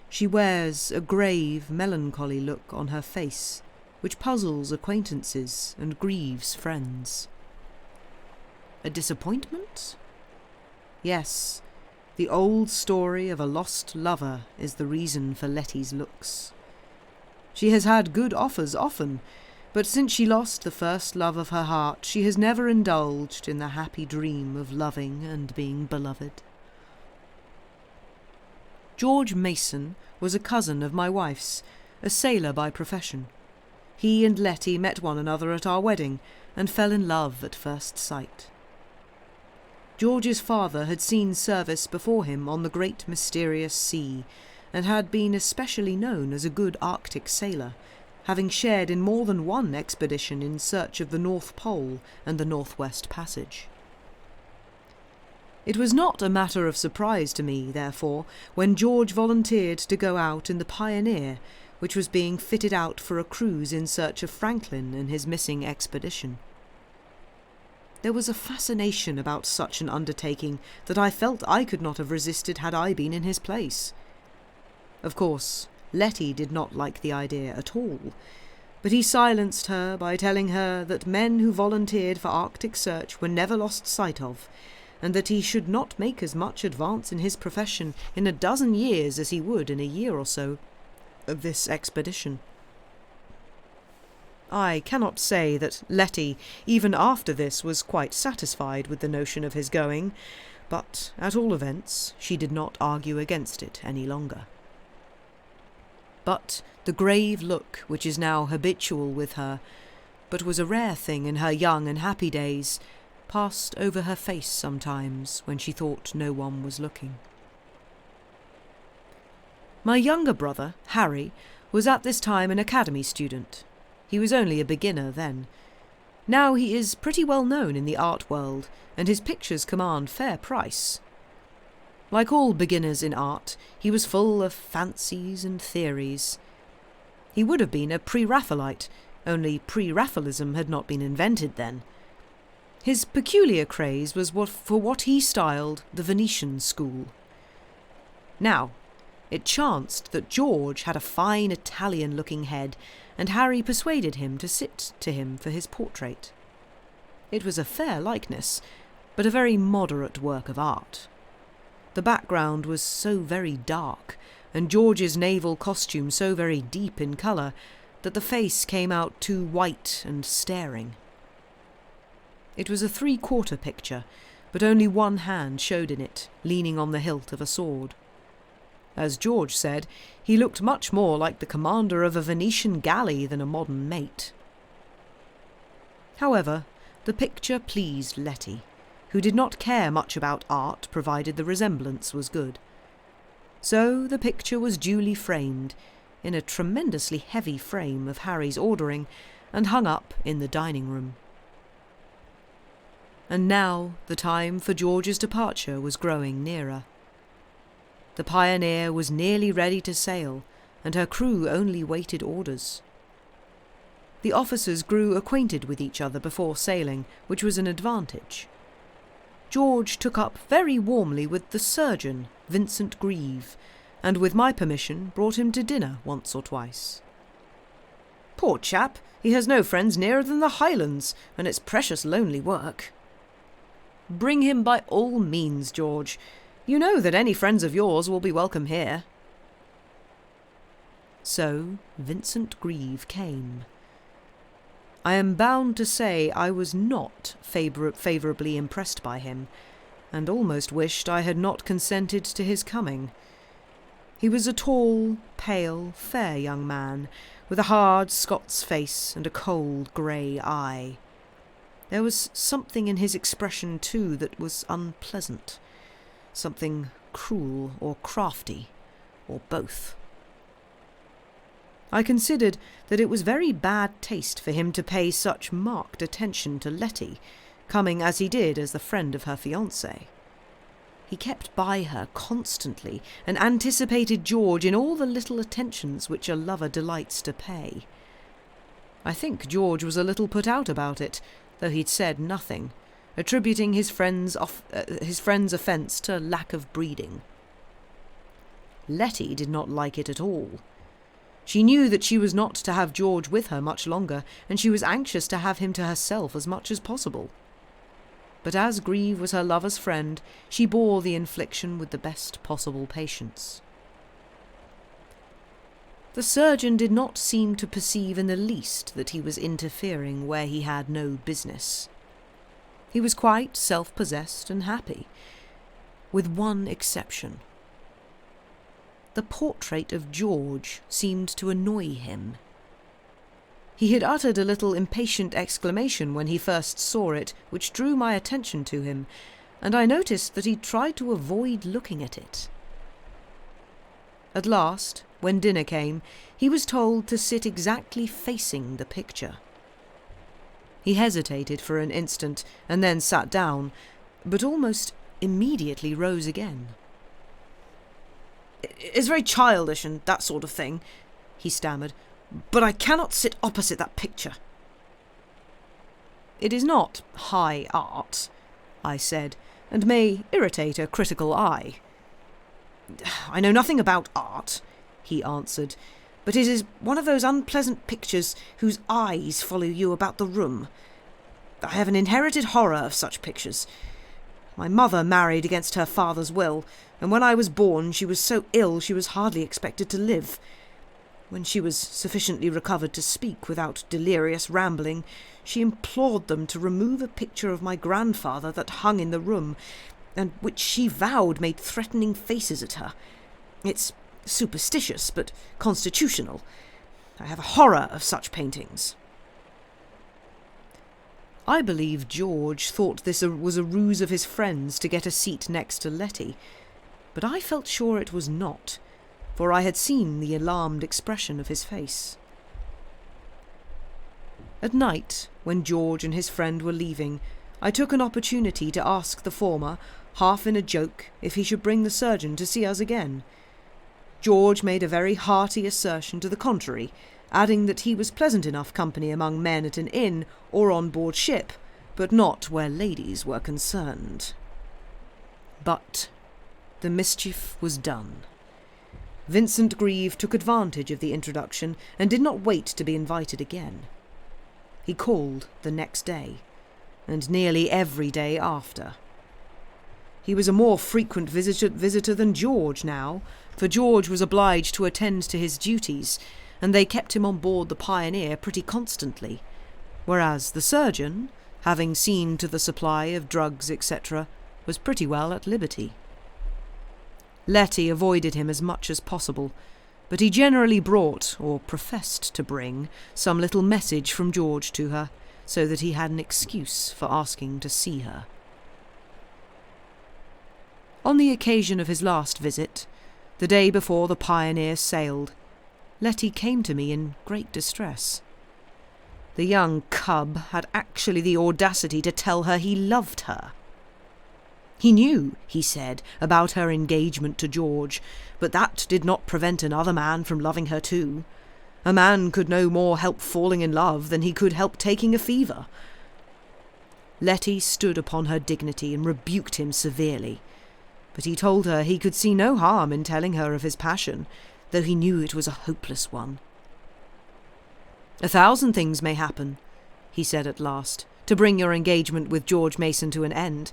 she wears a grave, melancholy look on her face, which puzzles acquaintances and grieves friends. A disappointment? Yes, the old story of a lost lover is the reason for Letty's looks. She has had good offers often, but since she lost the first love of her heart, she has never indulged in the happy dream of loving and being beloved. George Mason was a cousin of my wife's, a sailor by profession. He and Letty met one another at our wedding and fell in love at first sight. George's father had seen service before him on the great mysterious sea, and had been especially known as a good Arctic sailor, having shared in more than one expedition in search of the North Pole and the Northwest Passage. It was not a matter of surprise to me, therefore, when George volunteered to go out in the Pioneer, which was being fitted out for a cruise in search of Franklin and his missing expedition. There was a fascination about such an undertaking that I felt I could not have resisted had I been in his place. Of course, Letty did not like the idea at all, but he silenced her by telling her that men who volunteered for Arctic search were never lost sight of, and that he should not make as much advance in his profession in a dozen years as he would in a year or so of this expedition. I cannot say that Letty, even after this, was quite satisfied with the notion of his going, but at all events she did not argue against it any longer. But the grave look which is now habitual with her, but was a rare thing in her young and happy days, passed over her face sometimes when she thought no one was looking. My younger brother, Harry, was at this time an academy student. He was only a beginner then. Now he is pretty well known in the art world, and his pictures command fair price. Like all beginners in art, he was full of fancies and theories. He would have been a pre-Raphaelite, only pre-Raphaelism had not been invented then. His peculiar craze was for what he styled the Venetian school. Now, it chanced that George had a fine Italian-looking head, and Harry persuaded him to sit to him for his portrait. It was a fair likeness, but a very moderate work of art. The background was so very dark, and George's naval costume so very deep in colour, that the face came out too white and staring. It was a 3/4 picture, but only one hand showed in it, leaning on the hilt of a sword. As George said, he looked much more like the commander of a Venetian galley than a modern mate. However, the picture pleased Letty, who did not care much about art provided the resemblance was good. So the picture was duly framed, in a tremendously heavy frame of Harry's ordering, and hung up in the dining room. And now the time for George's departure was growing nearer. The Pioneer was nearly ready to sail, and her crew only waited orders. The officers grew acquainted with each other before sailing, which was an advantage. George took up very warmly with the surgeon, Vincent Grieve, and with my permission brought him to dinner once or twice. Poor chap, he has no friends nearer than the Highlands, and it's precious lonely work. Bring him by all means, George. You know that any friends of yours will be welcome here. So Vincent Grieve came. I am bound to say I was not favourably impressed by him, and almost wished I had not consented to his coming. He was a tall, pale, fair young man, with a hard Scots face and a cold grey eye. There was something in his expression, too, that was unpleasant. Something cruel or crafty, or both. I considered that it was very bad taste for him to pay such marked attention to Letty, coming as he did as the friend of her fiancé. He kept by her constantly, and anticipated George in all the little attentions which a lover delights to pay. I think George was a little put out about it, though he'd said nothing, attributing his friend's offence to lack of breeding. Letty did not like it at all. She knew that she was not to have George with her much longer, and she was anxious to have him to herself as much as possible. But as Grieve was her lover's friend, she bore the infliction with the best possible patience. The surgeon did not seem to perceive in the least that he was interfering where he had no business. He was quite self-possessed and happy, with one exception. The portrait of George seemed to annoy him. He had uttered a little impatient exclamation when he first saw it, which drew my attention to him, and I noticed that he tried to avoid looking at it. At last, when dinner came, he was told to sit exactly facing the picture. He hesitated for an instant, and then sat down, but almost immediately rose again. "It's very childish and that sort of thing," he stammered, "but I cannot sit opposite that picture." "It is not high art," I said, "and may irritate a critical eye." "I know nothing about art," he answered, "but it is one of those unpleasant pictures whose eyes follow you about the room. I have an inherited horror of such pictures. My mother married against her father's will, and when I was born she was so ill she was hardly expected to live. When she was sufficiently recovered to speak without delirious rambling, she implored them to remove a picture of my grandfather that hung in the room, and which she vowed made threatening faces at her. It's superstitious, but constitutional. I have a horror of such paintings." I believe George thought this was a ruse of his friends to get a seat next to Letty, but I felt sure it was not, for I had seen the alarmed expression of his face. At night, when George and his friend were leaving, I took an opportunity to ask the former, half in a joke, if he should bring the surgeon to see us again. George made a very hearty assertion to the contrary, adding that he was pleasant enough company among men at an inn or on board ship, but not where ladies were concerned. But the mischief was done. Vincent Grieve took advantage of the introduction and did not wait to be invited again. He called the next day, and nearly every day after. He was a more frequent visitor than George now, for George was obliged to attend to his duties, and they kept him on board the Pioneer pretty constantly, whereas the surgeon, having seen to the supply of drugs, etc., was pretty well at liberty. Letty avoided him as much as possible, but he generally brought, or professed to bring, some little message from George to her, so that he had an excuse for asking to see her. On the occasion of his last visit, the day before the Pioneer sailed, Letty came to me in great distress. The young cub had actually the audacity to tell her he loved her. He knew, he said, about her engagement to George, but that did not prevent another man from loving her too. A man could no more help falling in love than he could help taking a fever. Letty stood upon her dignity and rebuked him severely, but he told her he could see no harm in telling her of his passion, though he knew it was a hopeless one. "1,000 things may happen," he said at last, "to bring your engagement with George Mason to an end.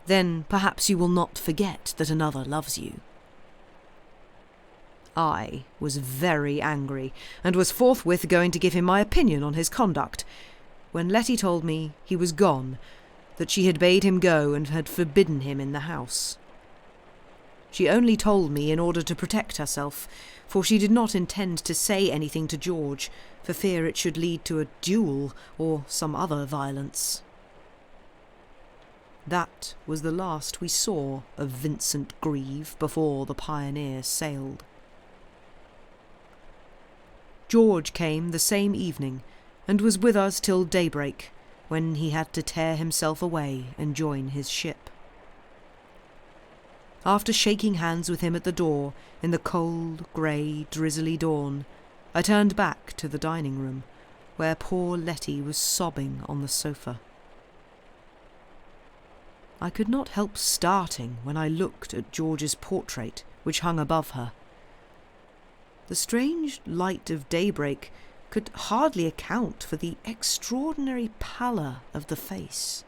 Then perhaps you will not forget that another loves you." I was very angry, and was forthwith going to give him my opinion on his conduct, when Letty told me he was gone, that she had bade him go and had forbidden him in the house. She only told me in order to protect herself, for she did not intend to say anything to George, for fear it should lead to a duel or some other violence. That was the last we saw of Vincent Grieve before the Pioneer sailed. George came the same evening, and was with us till daybreak, when he had to tear himself away and join his ship. After shaking hands with him at the door, in the cold, grey, drizzly dawn, I turned back to the dining room, where poor Letty was sobbing on the sofa. I could not help starting when I looked at George's portrait, which hung above her. The strange light of daybreak could hardly account for the extraordinary pallor of the face.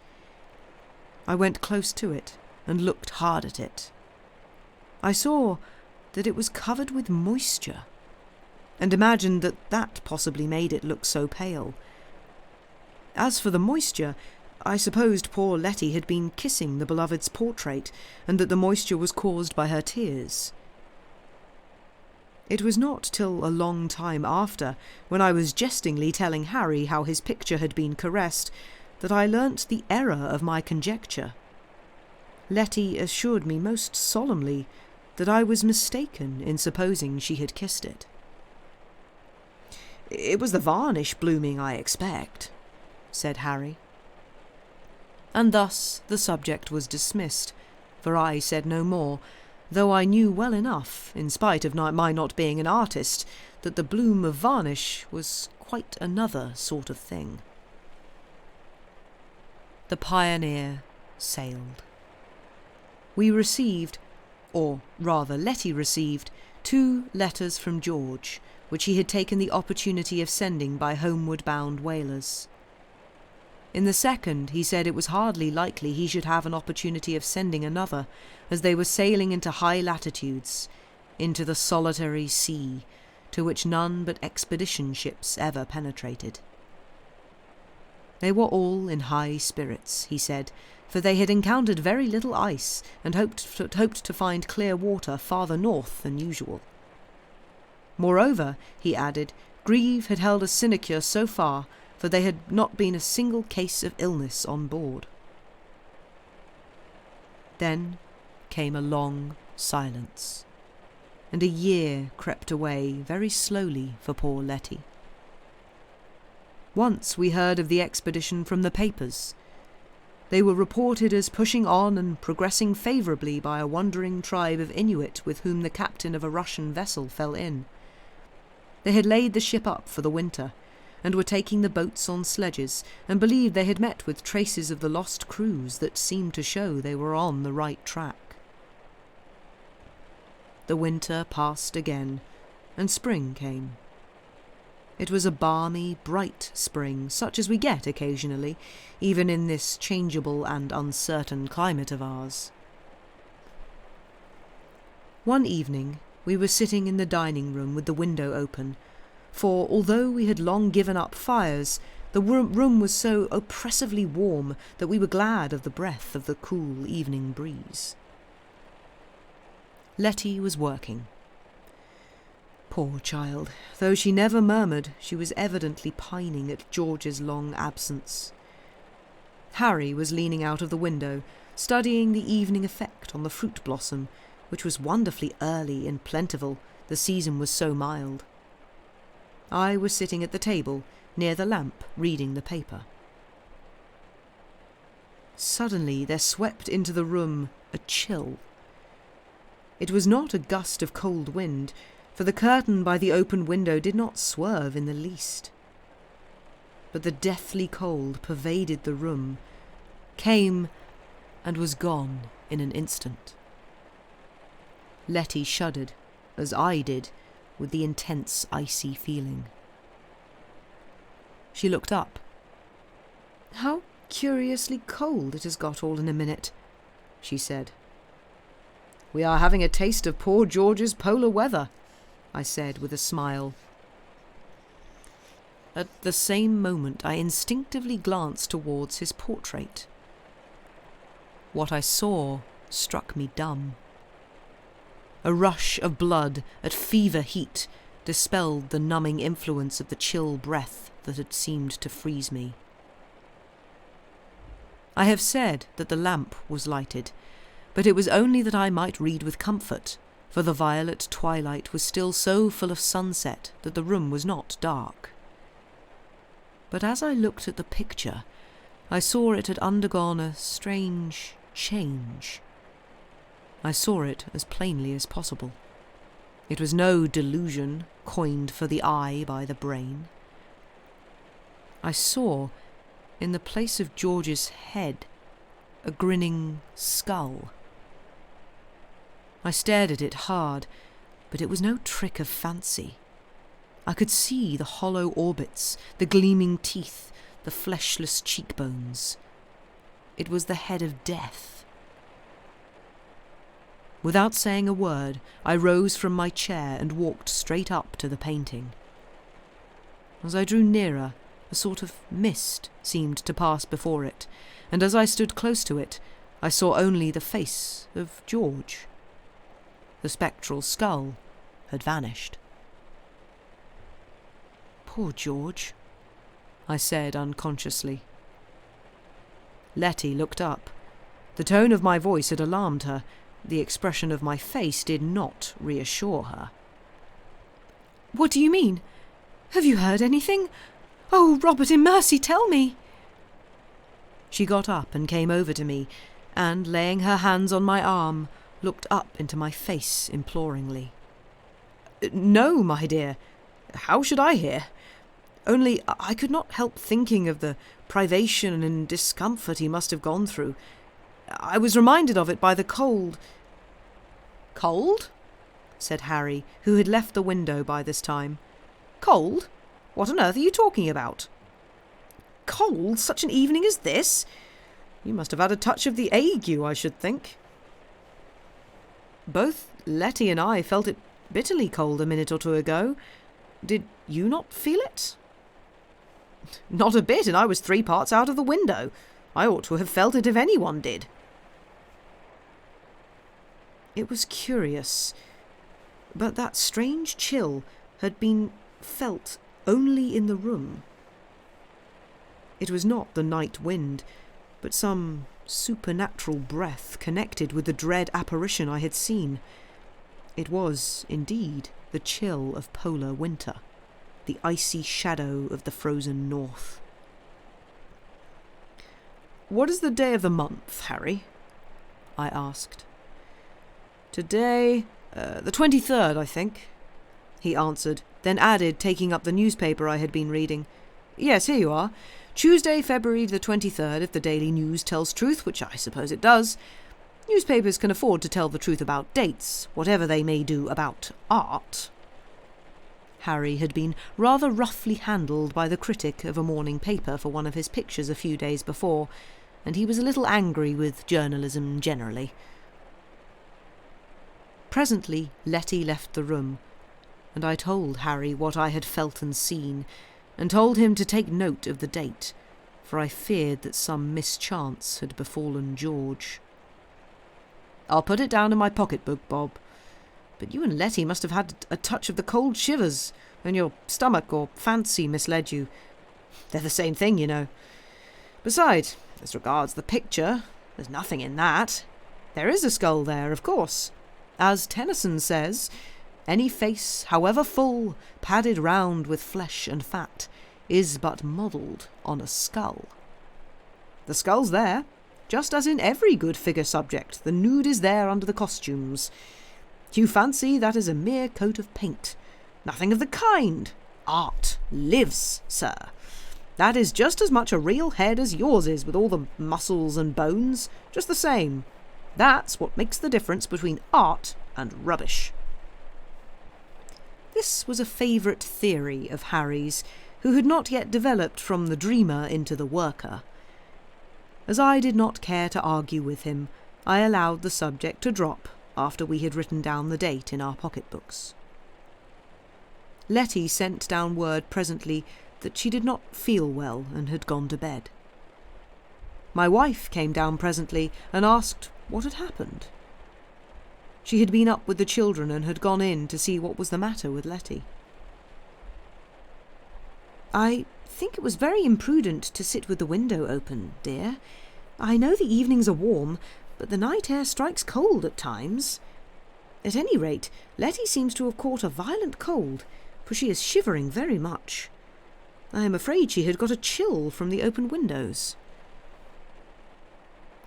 I went close to it and looked hard at it. I saw that it was covered with moisture, and imagined that that possibly made it look so pale. As for the moisture, I supposed poor Letty had been kissing the beloved's portrait, and that the moisture was caused by her tears. It was not till a long time after, when I was jestingly telling Harry how his picture had been caressed, that I learnt the error of my conjecture. Letty assured me most solemnly that I was mistaken in supposing she had kissed it. "It was the varnish blooming, I expect," said Harry. And thus the subject was dismissed, for I said no more, though I knew well enough, in spite of my not being an artist, that the bloom of varnish was quite another sort of thing. The Pioneer sailed. We received, or rather Letty received, 2 letters from George, which he had taken the opportunity of sending by homeward-bound whalers. In the second, he said it was hardly likely he should have an opportunity of sending another, as they were sailing into high latitudes, into the solitary sea, to which none but expedition ships ever penetrated. They were all in high spirits, he said, for they had encountered very little ice and hoped to find clear water farther north than usual. Moreover, he added, Grieve had held a sinecure so far, for there had not been a single case of illness on board. Then came a long silence, and a year crept away very slowly for poor Letty. Once we heard of the expedition from the papers. They were reported as pushing on and progressing favourably by a wandering tribe of Inuit with whom the captain of a Russian vessel fell in. They had laid the ship up for the winter, and were taking the boats on sledges, and believed they had met with traces of the lost crews that seemed to show they were on the right track. The winter passed again, and spring came. It was a balmy, bright spring, such as we get occasionally, even in this changeable and uncertain climate of ours. One evening we were sitting in the dining room with the window open, for although we had long given up fires, the room was so oppressively warm that we were glad of the breath of the cool evening breeze. Letty was working. Poor child, though she never murmured, she was evidently pining at George's long absence. Harry was leaning out of the window, studying the evening effect on the fruit blossom, which was wonderfully early and plentiful, the season was so mild. I was sitting at the table, near the lamp, reading the paper. Suddenly there swept into the room a chill. It was not a gust of cold wind, for the curtain by the open window did not swerve in the least. But the deathly cold pervaded the room, came and was gone in an instant. Letty shuddered, as I did, with the intense icy feeling. She looked up. "How curiously cold it has got all in a minute," she said. "We are having a taste of poor George's polar weather," I said with a smile. At the same moment I instinctively glanced towards his portrait. What I saw struck me dumb. A rush of blood at fever heat dispelled the numbing influence of the chill breath that had seemed to freeze me. I have said that the lamp was lighted, but it was only that I might read with comfort, for the violet twilight was still so full of sunset that the room was not dark. But as I looked at the picture, I saw it had undergone a strange change. I saw it as plainly as possible. It was no delusion coined for the eye by the brain. I saw, in the place of George's head, a grinning skull. I stared at it hard, but it was no trick of fancy. I could see the hollow orbits, the gleaming teeth, the fleshless cheekbones. It was the head of death. Without saying a word, I rose from my chair and walked straight up to the painting. As I drew nearer, a sort of mist seemed to pass before it, and as I stood close to it, I saw only the face of George. The spectral skull had vanished. "Poor George," I said unconsciously. Letty looked up. The tone of my voice had alarmed her. The expression of my face did not reassure her. "What do you mean? Have you heard anything? Oh, Robert, in mercy, tell me!" She got up and came over to me, and, laying her hands on my arm, looked up into my face imploringly. "No, my dear. How should I hear? Only I could not help thinking of the privation and discomfort he must have gone through. I was reminded of it by the cold. Cold? Said Harry, who had left the window by this time. Cold? What on earth are you talking about? Cold such an evening as this? You must have had a touch of the ague, I should think. Both Letty and I felt it bitterly cold a minute or two ago. Did you not feel it? Not a bit, and I was 3 parts out of the window. I ought to have felt it if anyone did. It was curious, but that strange chill had been felt only in the room. It was not the night wind, but some supernatural breath connected with the dread apparition I had seen. It was, indeed, the chill of polar winter, the icy shadow of the frozen north. "What is the day of the month, Harry?" I asked. "Today, the 23rd, I think," he answered, then added, taking up the newspaper I had been reading. "Yes, here you are. Tuesday, February the 23rd, if the Daily News tells truth, which I suppose it does. Newspapers can afford to tell the truth about dates, whatever they may do about art." Harry had been rather roughly handled by the critic of a morning paper for one of his pictures a few days before, and he was a little angry with journalism generally. Presently Letty left the room, and I told Harry what I had felt and seen, and told him to take note of the date, for I feared that some mischance had befallen George. "I'll put it down in my pocket-book, Bob. But you and Letty must have had a touch of the cold shivers, and your stomach or fancy misled you. They're the same thing, you know. Besides, as regards the picture, there's nothing in that. There is a skull there, of course. As Tennyson says, any face, however full, padded round with flesh and fat, is but modelled on a skull. The skull's there, just as in every good figure subject. The nude is there under the costumes. You fancy that is a mere coat of paint. Nothing of the kind. Art lives, sir. That is just as much a real head as yours is, with all the muscles and bones, just the same. That's what makes the difference between art and rubbish." This was a favourite theory of Harry's, who had not yet developed from the dreamer into the worker. As I did not care to argue with him, I allowed the subject to drop after we had written down the date in our pocket-books. Letty sent down word presently that she did not feel well and had gone to bed. My wife came down presently and asked what had happened. She had been up with the children and had gone in to see what was the matter with Letty. "I think it was very imprudent to sit with the window open, dear. I know the evenings are warm, but the night air strikes cold at times. At any rate, Letty seems to have caught a violent cold, for she is shivering very much. I am afraid she had got a chill from the open windows."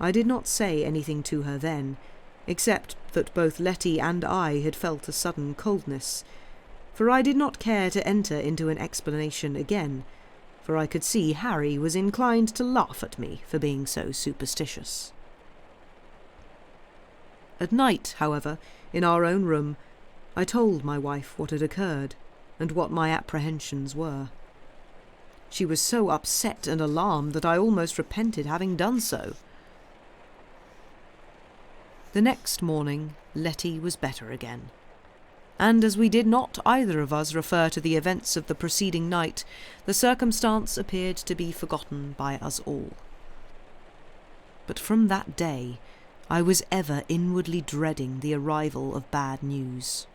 I did not say anything to her then, except that both Letty and I had felt a sudden coldness, for I did not care to enter into an explanation again, for I could see Harry was inclined to laugh at me for being so superstitious. At night, however, in our own room, I told my wife what had occurred, and what my apprehensions were. She was so upset and alarmed that I almost repented having done so. The next morning, Letty was better again, and as we did not either of us refer to the events of the preceding night, the circumstance appeared to be forgotten by us all. But from that day, I was ever inwardly dreading the arrival of bad news.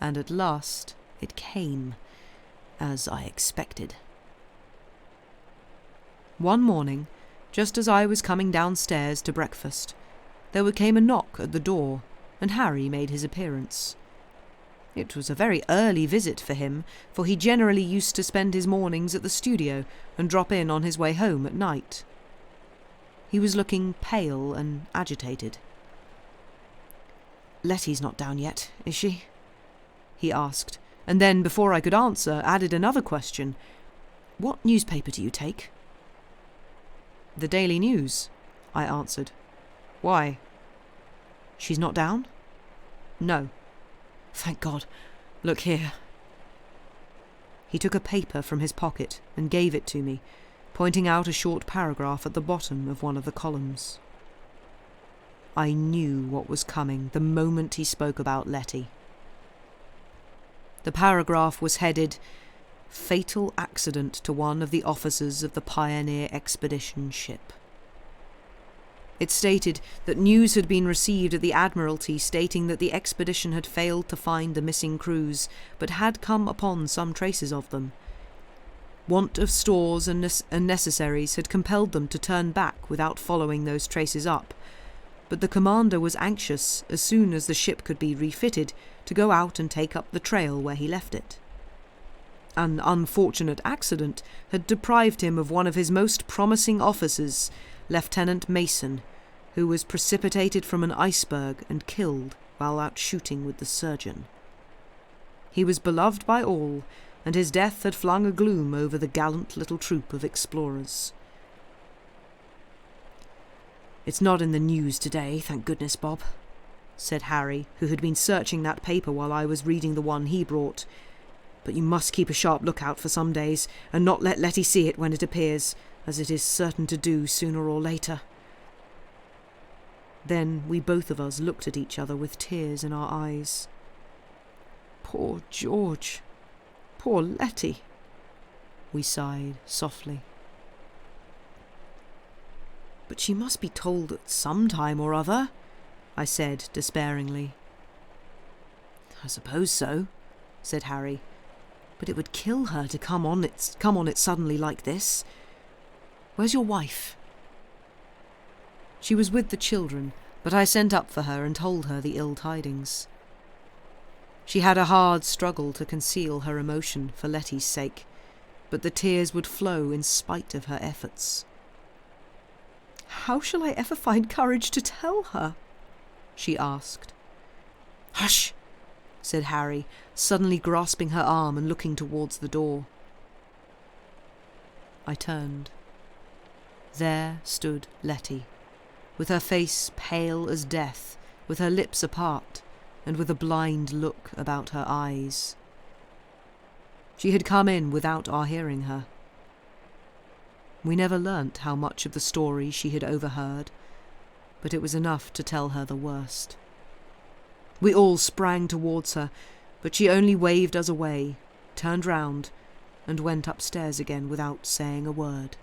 And at last it came, as I expected. One morning, just as I was coming downstairs to breakfast, there came a knock at the door, and Harry made his appearance. It was a very early visit for him, for he generally used to spend his mornings at the studio and drop in on his way home at night. He was looking pale and agitated. "Letty's not down yet, is she?" he asked, and then, before I could answer, added another question. "What newspaper do you take?" "The Daily News," I answered. "Why?" "She's not down?" "No." "Thank God. Look here." He took a paper from his pocket and gave it to me, pointing out a short paragraph at the bottom of one of the columns. I knew what was coming the moment he spoke about Letty. The paragraph was headed, "Fatal Accident to one of the officers of the Pioneer Expedition ship." It stated that news had been received at the Admiralty stating that the expedition had failed to find the missing crews, but had come upon some traces of them. Want of stores and necessaries had compelled them to turn back without following those traces up, but the commander was anxious, as soon as the ship could be refitted, to go out and take up the trail where he left it. An unfortunate accident had deprived him of one of his most promising officers, Lieutenant Mason, who was precipitated from an iceberg and killed while out shooting with the surgeon. He was beloved by all, and his death had flung a gloom over the gallant little troop of explorers. "It's not in the news today, thank goodness, Bob," said Harry, who had been searching that paper while I was reading the one he brought. "But you must keep a sharp lookout for some days, and not let Letty see it when it appears, as it is certain to do sooner or later." Then we both of us looked at each other with tears in our eyes. "Poor George, poor Letty," we sighed softly. "But she must be told at some time or other," I said despairingly. "I suppose so," said Harry, "but it would kill her to come on it suddenly like this. Where's your wife?" She was with the children, but I sent up for her and told her the ill tidings. She had a hard struggle to conceal her emotion for Letty's sake, but the tears would flow in spite of her efforts. "How shall I ever find courage to tell her?" she asked. "Hush!" said Harry, suddenly grasping her arm and looking towards the door. I turned. There stood Letty, with her face pale as death, with her lips apart, and with a blind look about her eyes. She had come in without our hearing her. We never learnt how much of the story she had overheard, but it was enough to tell her the worst. We all sprang towards her, but she only waved us away, turned round, and went upstairs again without saying a word.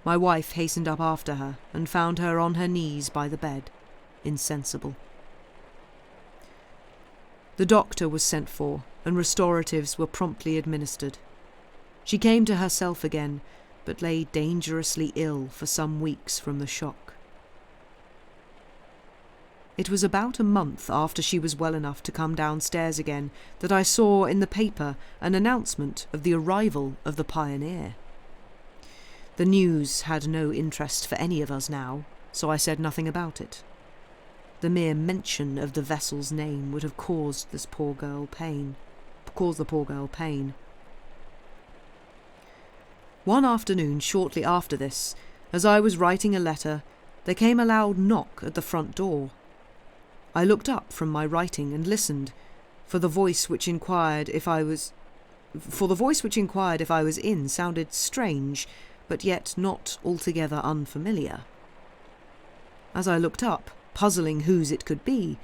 My wife hastened up after her and found her on her knees by the bed, insensible. The doctor was sent for, and restoratives were promptly administered. She came to herself again, but lay dangerously ill for some weeks from the shock. It was about a month after she was well enough to come downstairs again that I saw in the paper an announcement of the arrival of the Pioneer. The news had no interest for any of us now, so I said nothing about it. The mere mention of the vessel's name would have caused the poor girl pain. One afternoon shortly after this, as I was writing a letter, there came a loud knock at the front door. I looked up from my writing and listened, for the voice which inquired if I was in sounded strange, but yet not altogether unfamiliar. As I looked up, puzzling whose it could be,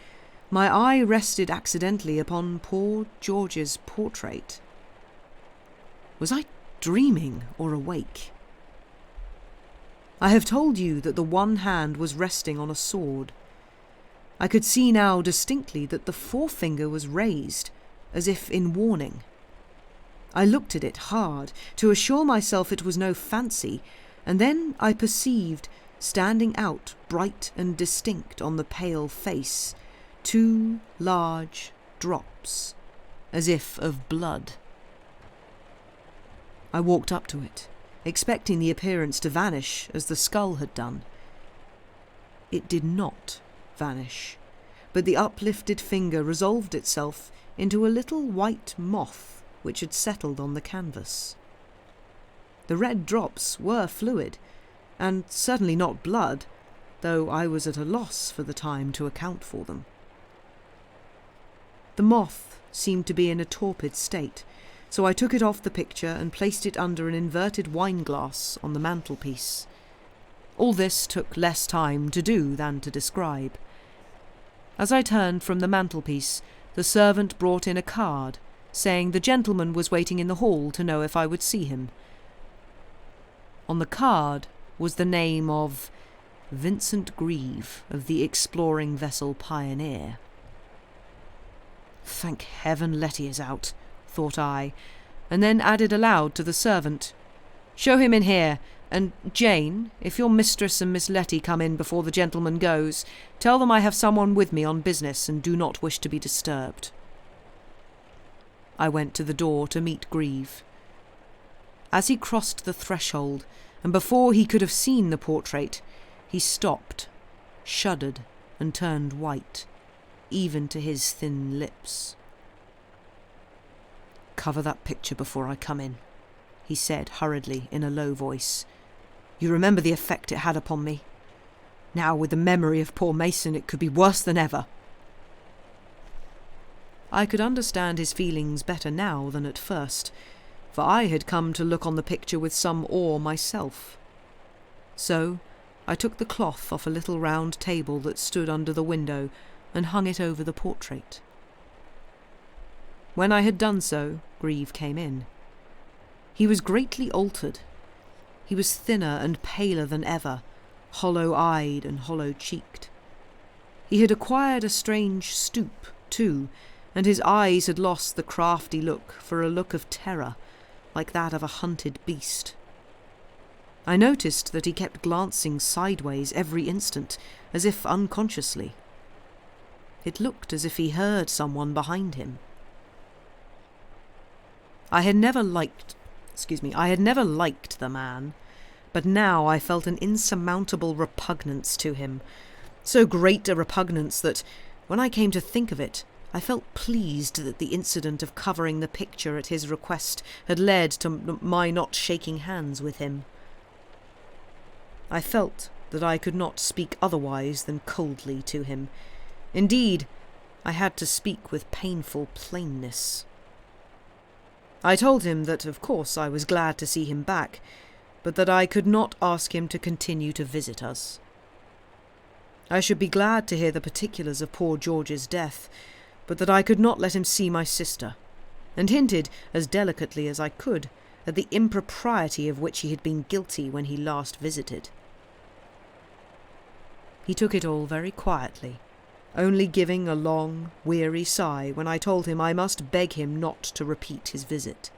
my eye rested accidentally upon poor George's portrait. Was I dreaming or awake? I have told you that the one hand was resting on a sword. I could see now distinctly that the forefinger was raised, as if in warning. I looked at it hard, to assure myself it was no fancy, and then I perceived, standing out bright and distinct on the pale face, 2 large drops, as if of blood. I walked up to it, expecting the appearance to vanish as the skull had done. It did not vanish, but the uplifted finger resolved itself into a little white moth which had settled on the canvas. The red drops were fluid, and certainly not blood, though I was at a loss for the time to account for them. The moth seemed to be in a torpid state, so I took it off the picture and placed it under an inverted wine glass on the mantelpiece. All this took less time to do than to describe. As I turned from the mantelpiece, the servant brought in a card, saying the gentleman was waiting in the hall to know if I would see him. On the card was the name of Vincent Grieve of the exploring vessel Pioneer. Thank heaven Letty is out, thought I, and then added aloud to the servant, "Show him in here, and Jane, if your mistress and Miss Letty come in before the gentleman goes, tell them I have someone with me on business and do not wish to be disturbed." I went to the door to meet Grieve. As he crossed the threshold, and before he could have seen the portrait, he stopped, shuddered, and turned white, even to his thin lips. "Cover that picture before I come in," he said hurriedly in a low voice. "You remember the effect it had upon me. Now, with the memory of poor Mason, it could be worse than ever." I could understand his feelings better now than at first, for I had come to look on the picture with some awe myself. So I took the cloth off a little round table that stood under the window and hung it over the portrait. When I had done so, Grieve came in. He was greatly altered. He was thinner and paler than ever, hollow-eyed and hollow-cheeked. He had acquired a strange stoop, too, and his eyes had lost the crafty look for a look of terror, like that of a hunted beast. I noticed that he kept glancing sideways every instant, as if unconsciously. It looked as if he heard someone behind him. I had never liked the man, but now I felt an insurmountable repugnance to him, so great a repugnance that, when I came to think of it, I felt pleased that the incident of covering the picture at his request had led to my not shaking hands with him. I felt that I could not speak otherwise than coldly to him. Indeed, I had to speak with painful plainness. I told him that, of course, I was glad to see him back, but that I could not ask him to continue to visit us. I should be glad to hear the particulars of poor George's death, but that I could not let him see my sister, and hinted, as delicately as I could, at the impropriety of which he had been guilty when he last visited. He took it all very quietly, only giving a long, weary sigh when I told him I must beg him not to repeat his visit.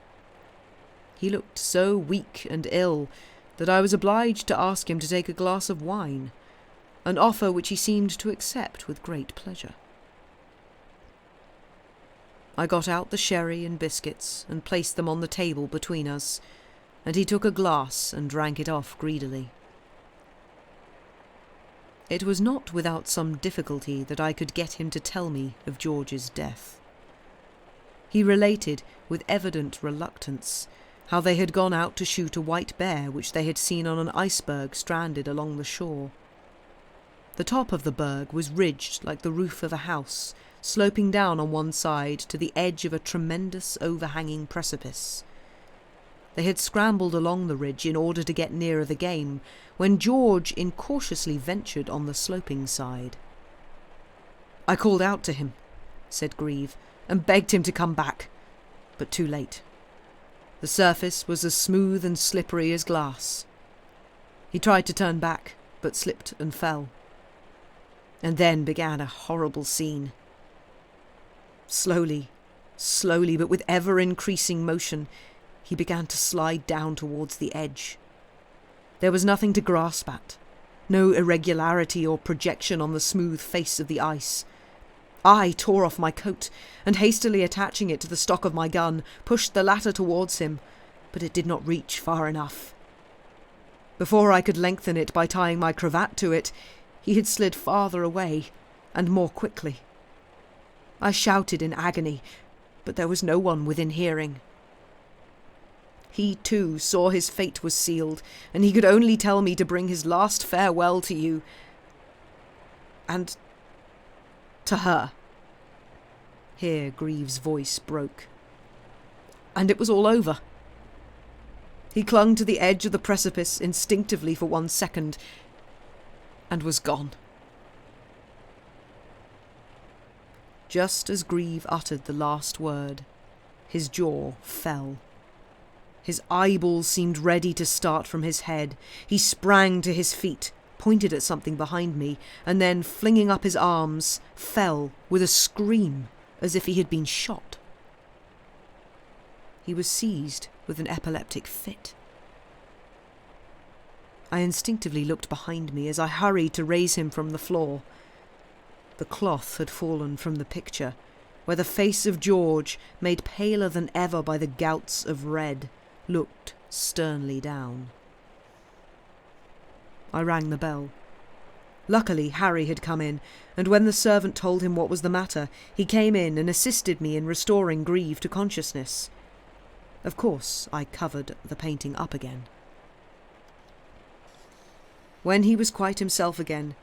He looked so weak and ill that I was obliged to ask him to take a glass of wine, an offer which he seemed to accept with great pleasure. I got out the sherry and biscuits and placed them on the table between us, and he took a glass and drank it off greedily. It was not without some difficulty that I could get him to tell me of George's death. He related, with evident reluctance, how they had gone out to shoot a white bear which they had seen on an iceberg stranded along the shore. The top of the berg was ridged like the roof of a house, sloping down on one side to the edge of a tremendous overhanging precipice. They had scrambled along the ridge in order to get nearer the game, when George incautiously ventured on the sloping side. "I called out to him," said Grieve, "and begged him to come back, but too late. The surface was as smooth and slippery as glass. He tried to turn back, but slipped and fell. And then began a horrible scene. Slowly, but with ever-increasing motion, he began to slide down towards the edge. There was nothing to grasp at, no irregularity or projection on the smooth face of the ice. I tore off my coat, and hastily attaching it to the stock of my gun, pushed the latter towards him, but it did not reach far enough. Before I could lengthen it by tying my cravat to it, he had slid farther away, and more quickly. I shouted in agony, but there was no one within hearing. He, too, saw his fate was sealed, and he could only tell me to bring his last farewell to you. And to her. Here Greaves' voice broke. And it was all over. He clung to the edge of the precipice instinctively for 1 second, and was gone. Just as Grieve uttered the last word, his jaw fell. His eyeballs seemed ready to start from his head. He sprang to his feet, pointed at something behind me, and then, flinging up his arms, fell with a scream as if he had been shot. He was seized with an epileptic fit. I instinctively looked behind me as I hurried to raise him from the floor. The cloth had fallen from the picture, where the face of George, made paler than ever by the gouts of red, looked sternly down. I rang the bell. Luckily, Harry had come in, and when the servant told him what was the matter, he came in and assisted me in restoring Grieve to consciousness. Of course, I covered the painting up again. When he was quite himself again,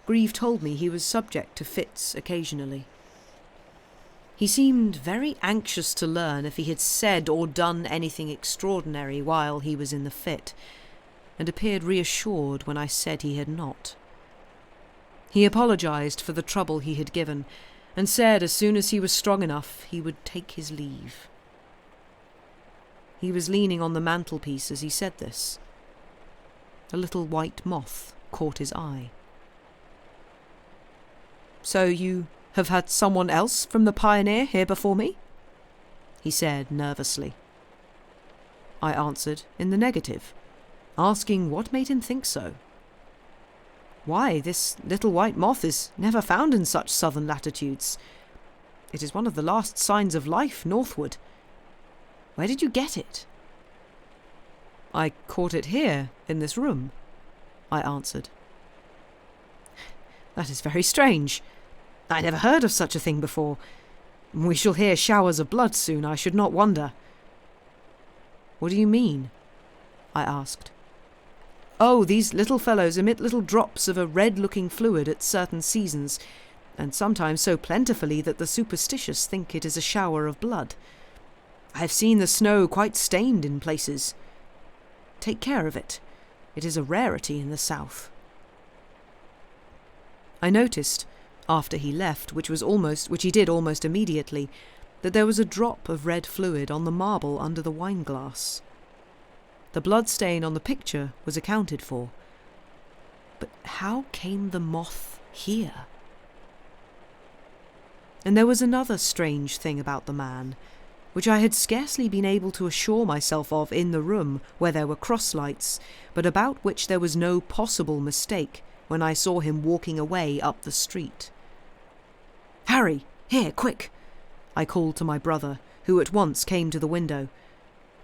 Grieve told me he was subject to fits occasionally. He seemed very anxious to learn if he had said or done anything extraordinary while he was in the fit, and appeared reassured when I said he had not. He apologised for the trouble he had given, and said as soon as he was strong enough he would take his leave. He was leaning on the mantelpiece as he said this. A little white moth caught his eye. "So you have had someone else from the Pioneer here before me?" he said nervously. I answered in the negative, asking what made him think so. "Why, this little white moth is never found in such southern latitudes. It is one of the last signs of life northward. Where did you get it?" "I caught it here, in this room," I answered. "That is very strange. I never heard of such a thing before. We shall hear showers of blood soon, I should not wonder." "What do you mean?" I asked. "Oh, these little fellows emit little drops of a red-looking fluid at certain seasons, and sometimes so plentifully that the superstitious think it is a shower of blood. I have seen the snow quite stained in places. Take care of it. It is a rarity in the south." I noticed, after he left, which he did almost immediately, that there was a drop of red fluid on the marble under the wineglass. The blood stain on the picture was accounted for. But how came the moth here? And there was another strange thing about the man, which I had scarcely been able to assure myself of in the room where there were cross-lights, but about which there was no possible mistake when I saw him walking away up the street. "Harry, here, quick!" I called to my brother, who at once came to the window.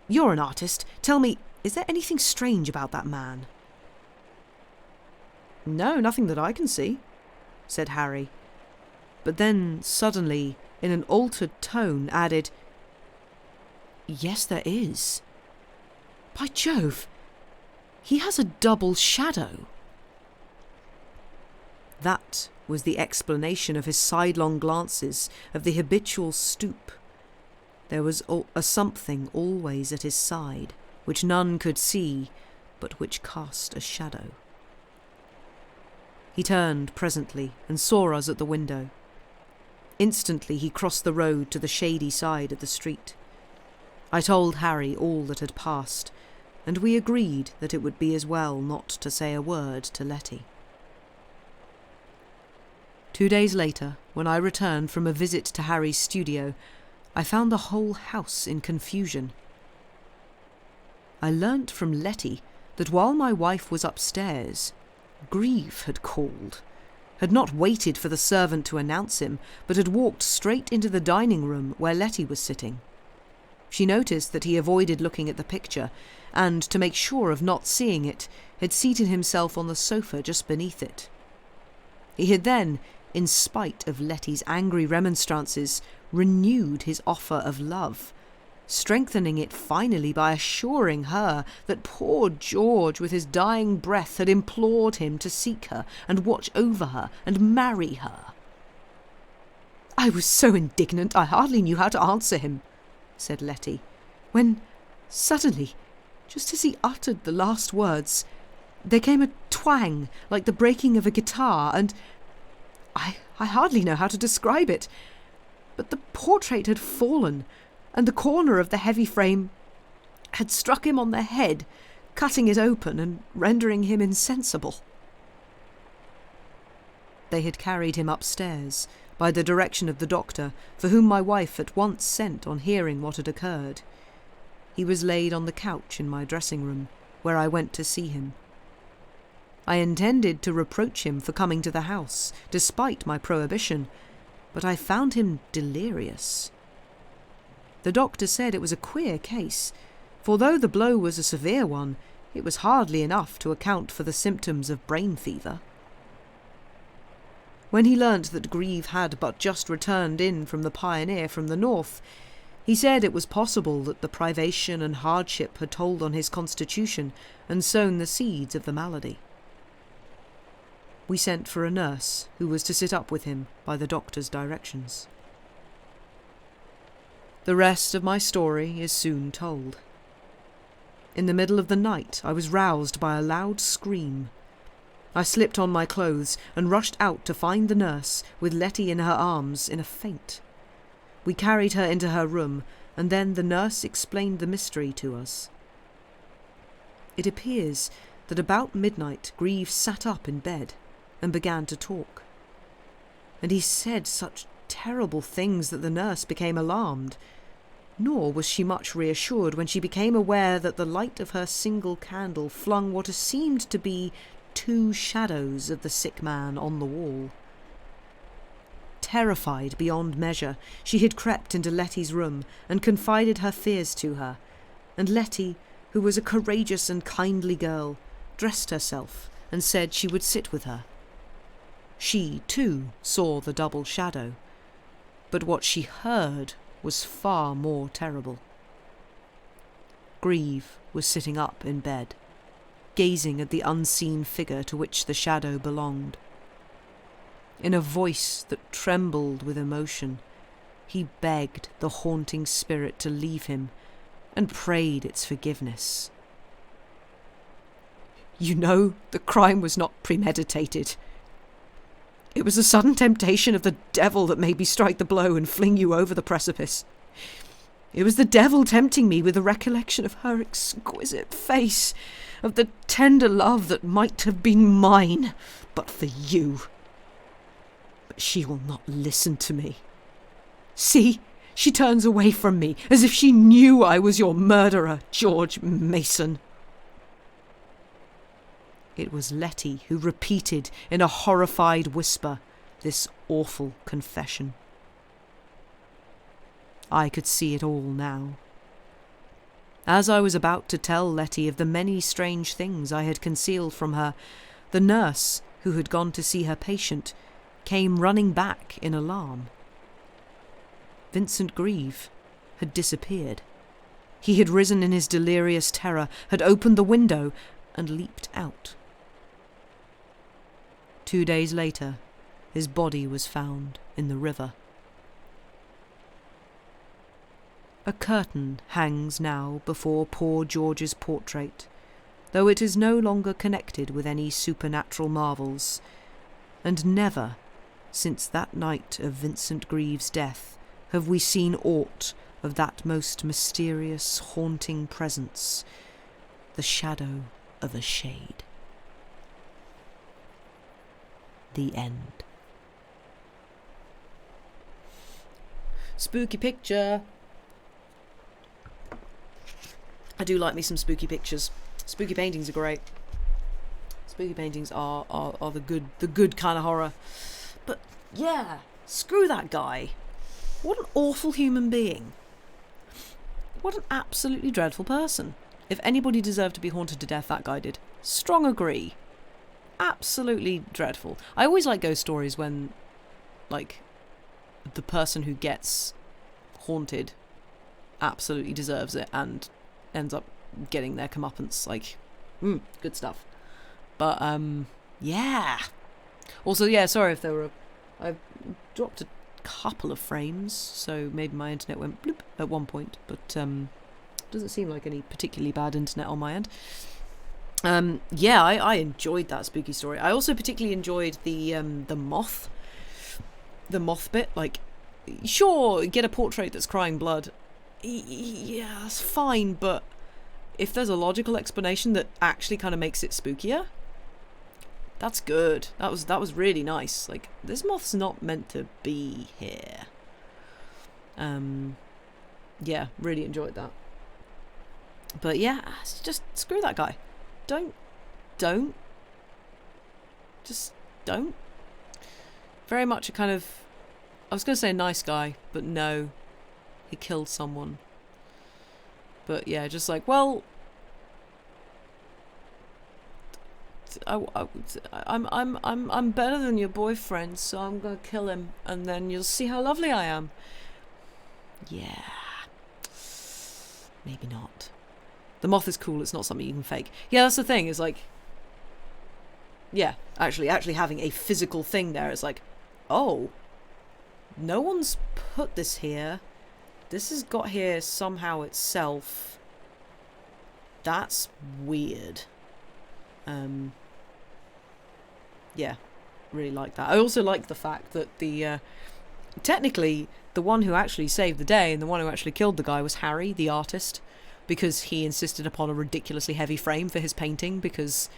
"You're an artist. Tell me, is there anything strange about that man?" "No, nothing that I can see," said Harry. But then, suddenly, in an altered tone, added, "Yes, there is. By Jove, he has a double shadow." That was the explanation of his sidelong glances, of the habitual stoop. There was a something always at his side, which none could see, but which cast a shadow. He turned presently and saw us at the window. Instantly he crossed the road to the shady side of the street. I told Harry all that had passed, and we agreed that it would be as well not to say a word to Letty. 2 days later, when I returned from a visit to Harry's studio, I found the whole house in confusion. I learnt from Letty that while my wife was upstairs, Grieve had called, had not waited for the servant to announce him, but had walked straight into the dining room where Letty was sitting. She noticed that he avoided looking at the picture, and, to make sure of not seeing it, had seated himself on the sofa just beneath it. He had then, in spite of Letty's angry remonstrances, renewed his offer of love, strengthening it finally by assuring her that poor George with his dying breath had implored him to seek her and watch over her and marry her. "I was so indignant I hardly knew how to answer him," said Letty, when suddenly, just as he uttered the last words, there came a twang like the breaking of a guitar, and I hardly know how to describe it, but the portrait had fallen, and the corner of the heavy frame had struck him on the head, cutting it open and rendering him insensible. They had carried him upstairs, by the direction of the doctor, for whom my wife at once sent on hearing what had occurred. He was laid on the couch in my dressing room, where I went to see him. I intended to reproach him for coming to the house, despite my prohibition, but I found him delirious. The doctor said it was a queer case, for though the blow was a severe one, it was hardly enough to account for the symptoms of brain fever. When he learnt that Grieve had but just returned in from the Pioneer from the north, he said it was possible that the privation and hardship had told on his constitution and sown the seeds of the malady. We sent for a nurse who was to sit up with him by the doctor's directions. The rest of my story is soon told. In the middle of the night I was roused by a loud scream. I slipped on my clothes and rushed out to find the nurse, with Letty in her arms, in a faint. We carried her into her room, and then the nurse explained the mystery to us. It appears that about midnight Grieve sat up in bed and began to talk. And he said such terrible things that the nurse became alarmed. Nor was she much reassured when she became aware that the light of her single candle flung what seemed to be 2 shadows of the sick man on the wall. Terrified beyond measure, she had crept into Letty's room and confided her fears to her, and Letty, who was a courageous and kindly girl, dressed herself and said she would sit with her. She, too, saw the double shadow, but what she heard was far more terrible. Grieve was sitting up in bed, gazing at the unseen figure to which the shadow belonged. In a voice that trembled with emotion, he begged the haunting spirit to leave him and prayed its forgiveness. "You know the crime was not premeditated. It was a sudden temptation of the devil that made me strike the blow and fling you over the precipice. It was the devil tempting me with the recollection of her exquisite face, of the tender love that might have been mine but for you. But she will not listen to me. See, she turns away from me, as if she knew I was your murderer, George Mason." It was Letty who repeated in a horrified whisper this awful confession. I could see it all now. As I was about to tell Letty of the many strange things I had concealed from her, the nurse, who had gone to see her patient, came running back in alarm. Vincent Grieve had disappeared. He had risen in his delirious terror, had opened the window, and leaped out. 2 days later, his body was found in the river. A curtain hangs now before poor George's portrait, though it is no longer connected with any supernatural marvels, and never, since that night of Vincent Grieve's death, have we seen aught of that most mysterious, haunting presence, the shadow of a shade. The end. Spooky picture. I do like me some spooky pictures. Spooky paintings are great. Spooky paintings are the good kind of horror. But yeah, screw that guy. What an awful human being. What an absolutely dreadful person. If anybody deserved to be haunted to death, that guy did. Strong agree. Absolutely dreadful. I always like ghost stories when like, the person who gets haunted absolutely deserves it and ends up getting their comeuppance. Like, good stuff. But yeah. Also, yeah, sorry if there were I've dropped a couple of frames, so maybe my internet went bloop at one point, but doesn't seem like any particularly bad internet on my end. Yeah, I enjoyed that spooky story. I also particularly enjoyed the moth bit. Like, sure, get a portrait that's crying blood. Yeah, that's fine, but if there's a logical explanation that actually kind of makes it spookier, that's good. That was really nice. Like, this moth's not meant to be here. Yeah, really enjoyed that. But yeah, just screw that guy. Just don't. Very much a kind of, I was going to say a nice guy, but no, he killed someone. But yeah, just like, well, I'm better than your boyfriend, so I'm gonna kill him, and then you'll see how lovely I am. Yeah, maybe not. The moth is cool. It's not something you can fake. Yeah, that's the thing. Is like, yeah, actually having a physical thing there. It's like, oh, no one's put this here. This has got here somehow itself. That's weird. Yeah, really like that. I also like the fact that the technically the one who actually saved the day and the one who actually killed the guy was Harry, the artist, because he insisted upon a ridiculoly heavy frame for his painting because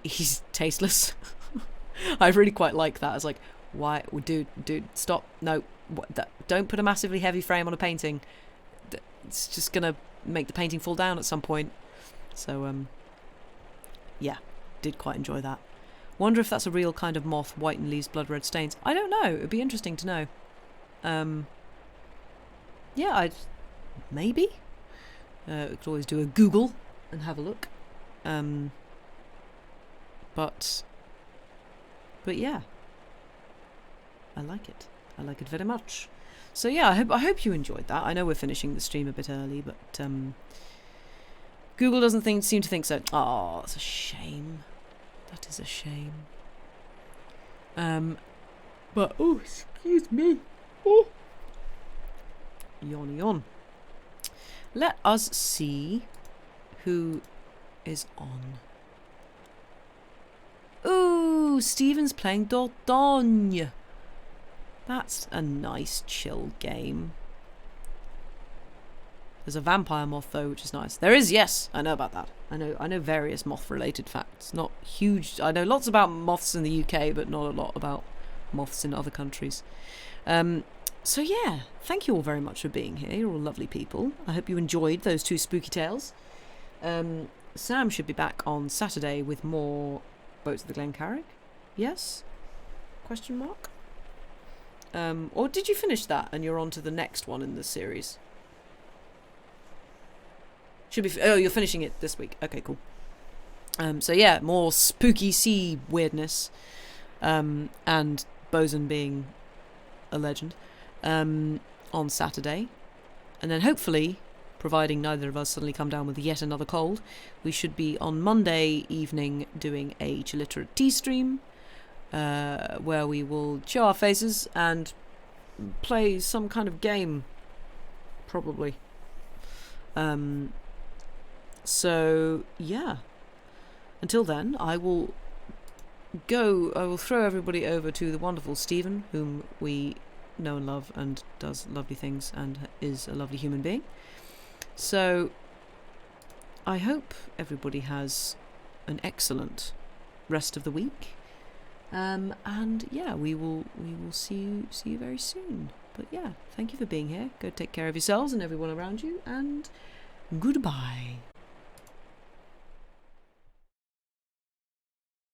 he's tasteless. I really quite like that. It's like, why, dude, stop, no, don't put a massively heavy frame on a painting. It's just gonna make the painting fall down at some point. So yeah, did quite enjoy that. Wonder if that's a real kind of moth, white and leaves blood red stains. I don't know. It'd be interesting to know. Yeah, maybe. We could always do a Google and have a look. But yeah, I like it. I like it very much. So yeah, I hope you enjoyed that. I know we're finishing the stream a bit early, but Google doesn't seem to think so. Oh, that's a shame. That is a shame. But oh, excuse me. Oh, yawn. Let us see who is on. Ooh, Stephen's playing Dordogne. That's a nice chill game. There's a vampire moth though, which is nice. There is, yes, I know about that. I know various moth-related facts. Not huge. I know lots about moths in the UK, but not a lot about moths in other countries. So yeah, thank you all very much for being here. You're all lovely people. I hope you enjoyed those 2 spooky tales. Sam should be back on Saturday with more Boats of the Glencarrig. Yes? Question mark? Or did you finish that and you're on to the next one in the series? Should be. Oh, you're finishing it this week. Okay, cool. So yeah, more spooky sea weirdness, and Bosun being a legend, on Saturday, and then hopefully, providing neither of us suddenly come down with yet another cold, we should be on Monday evening doing a Chilliterate tea stream, where we will show our faces and play some kind of game, probably. So yeah, until then I will throw everybody over to the wonderful Stephen, whom we know and love and does lovely things and is a lovely human being. So I hope everybody has an excellent rest of the week, and yeah, we will see you very soon. But yeah, thank you for being here. Go take care of yourselves and everyone around you, and goodbye.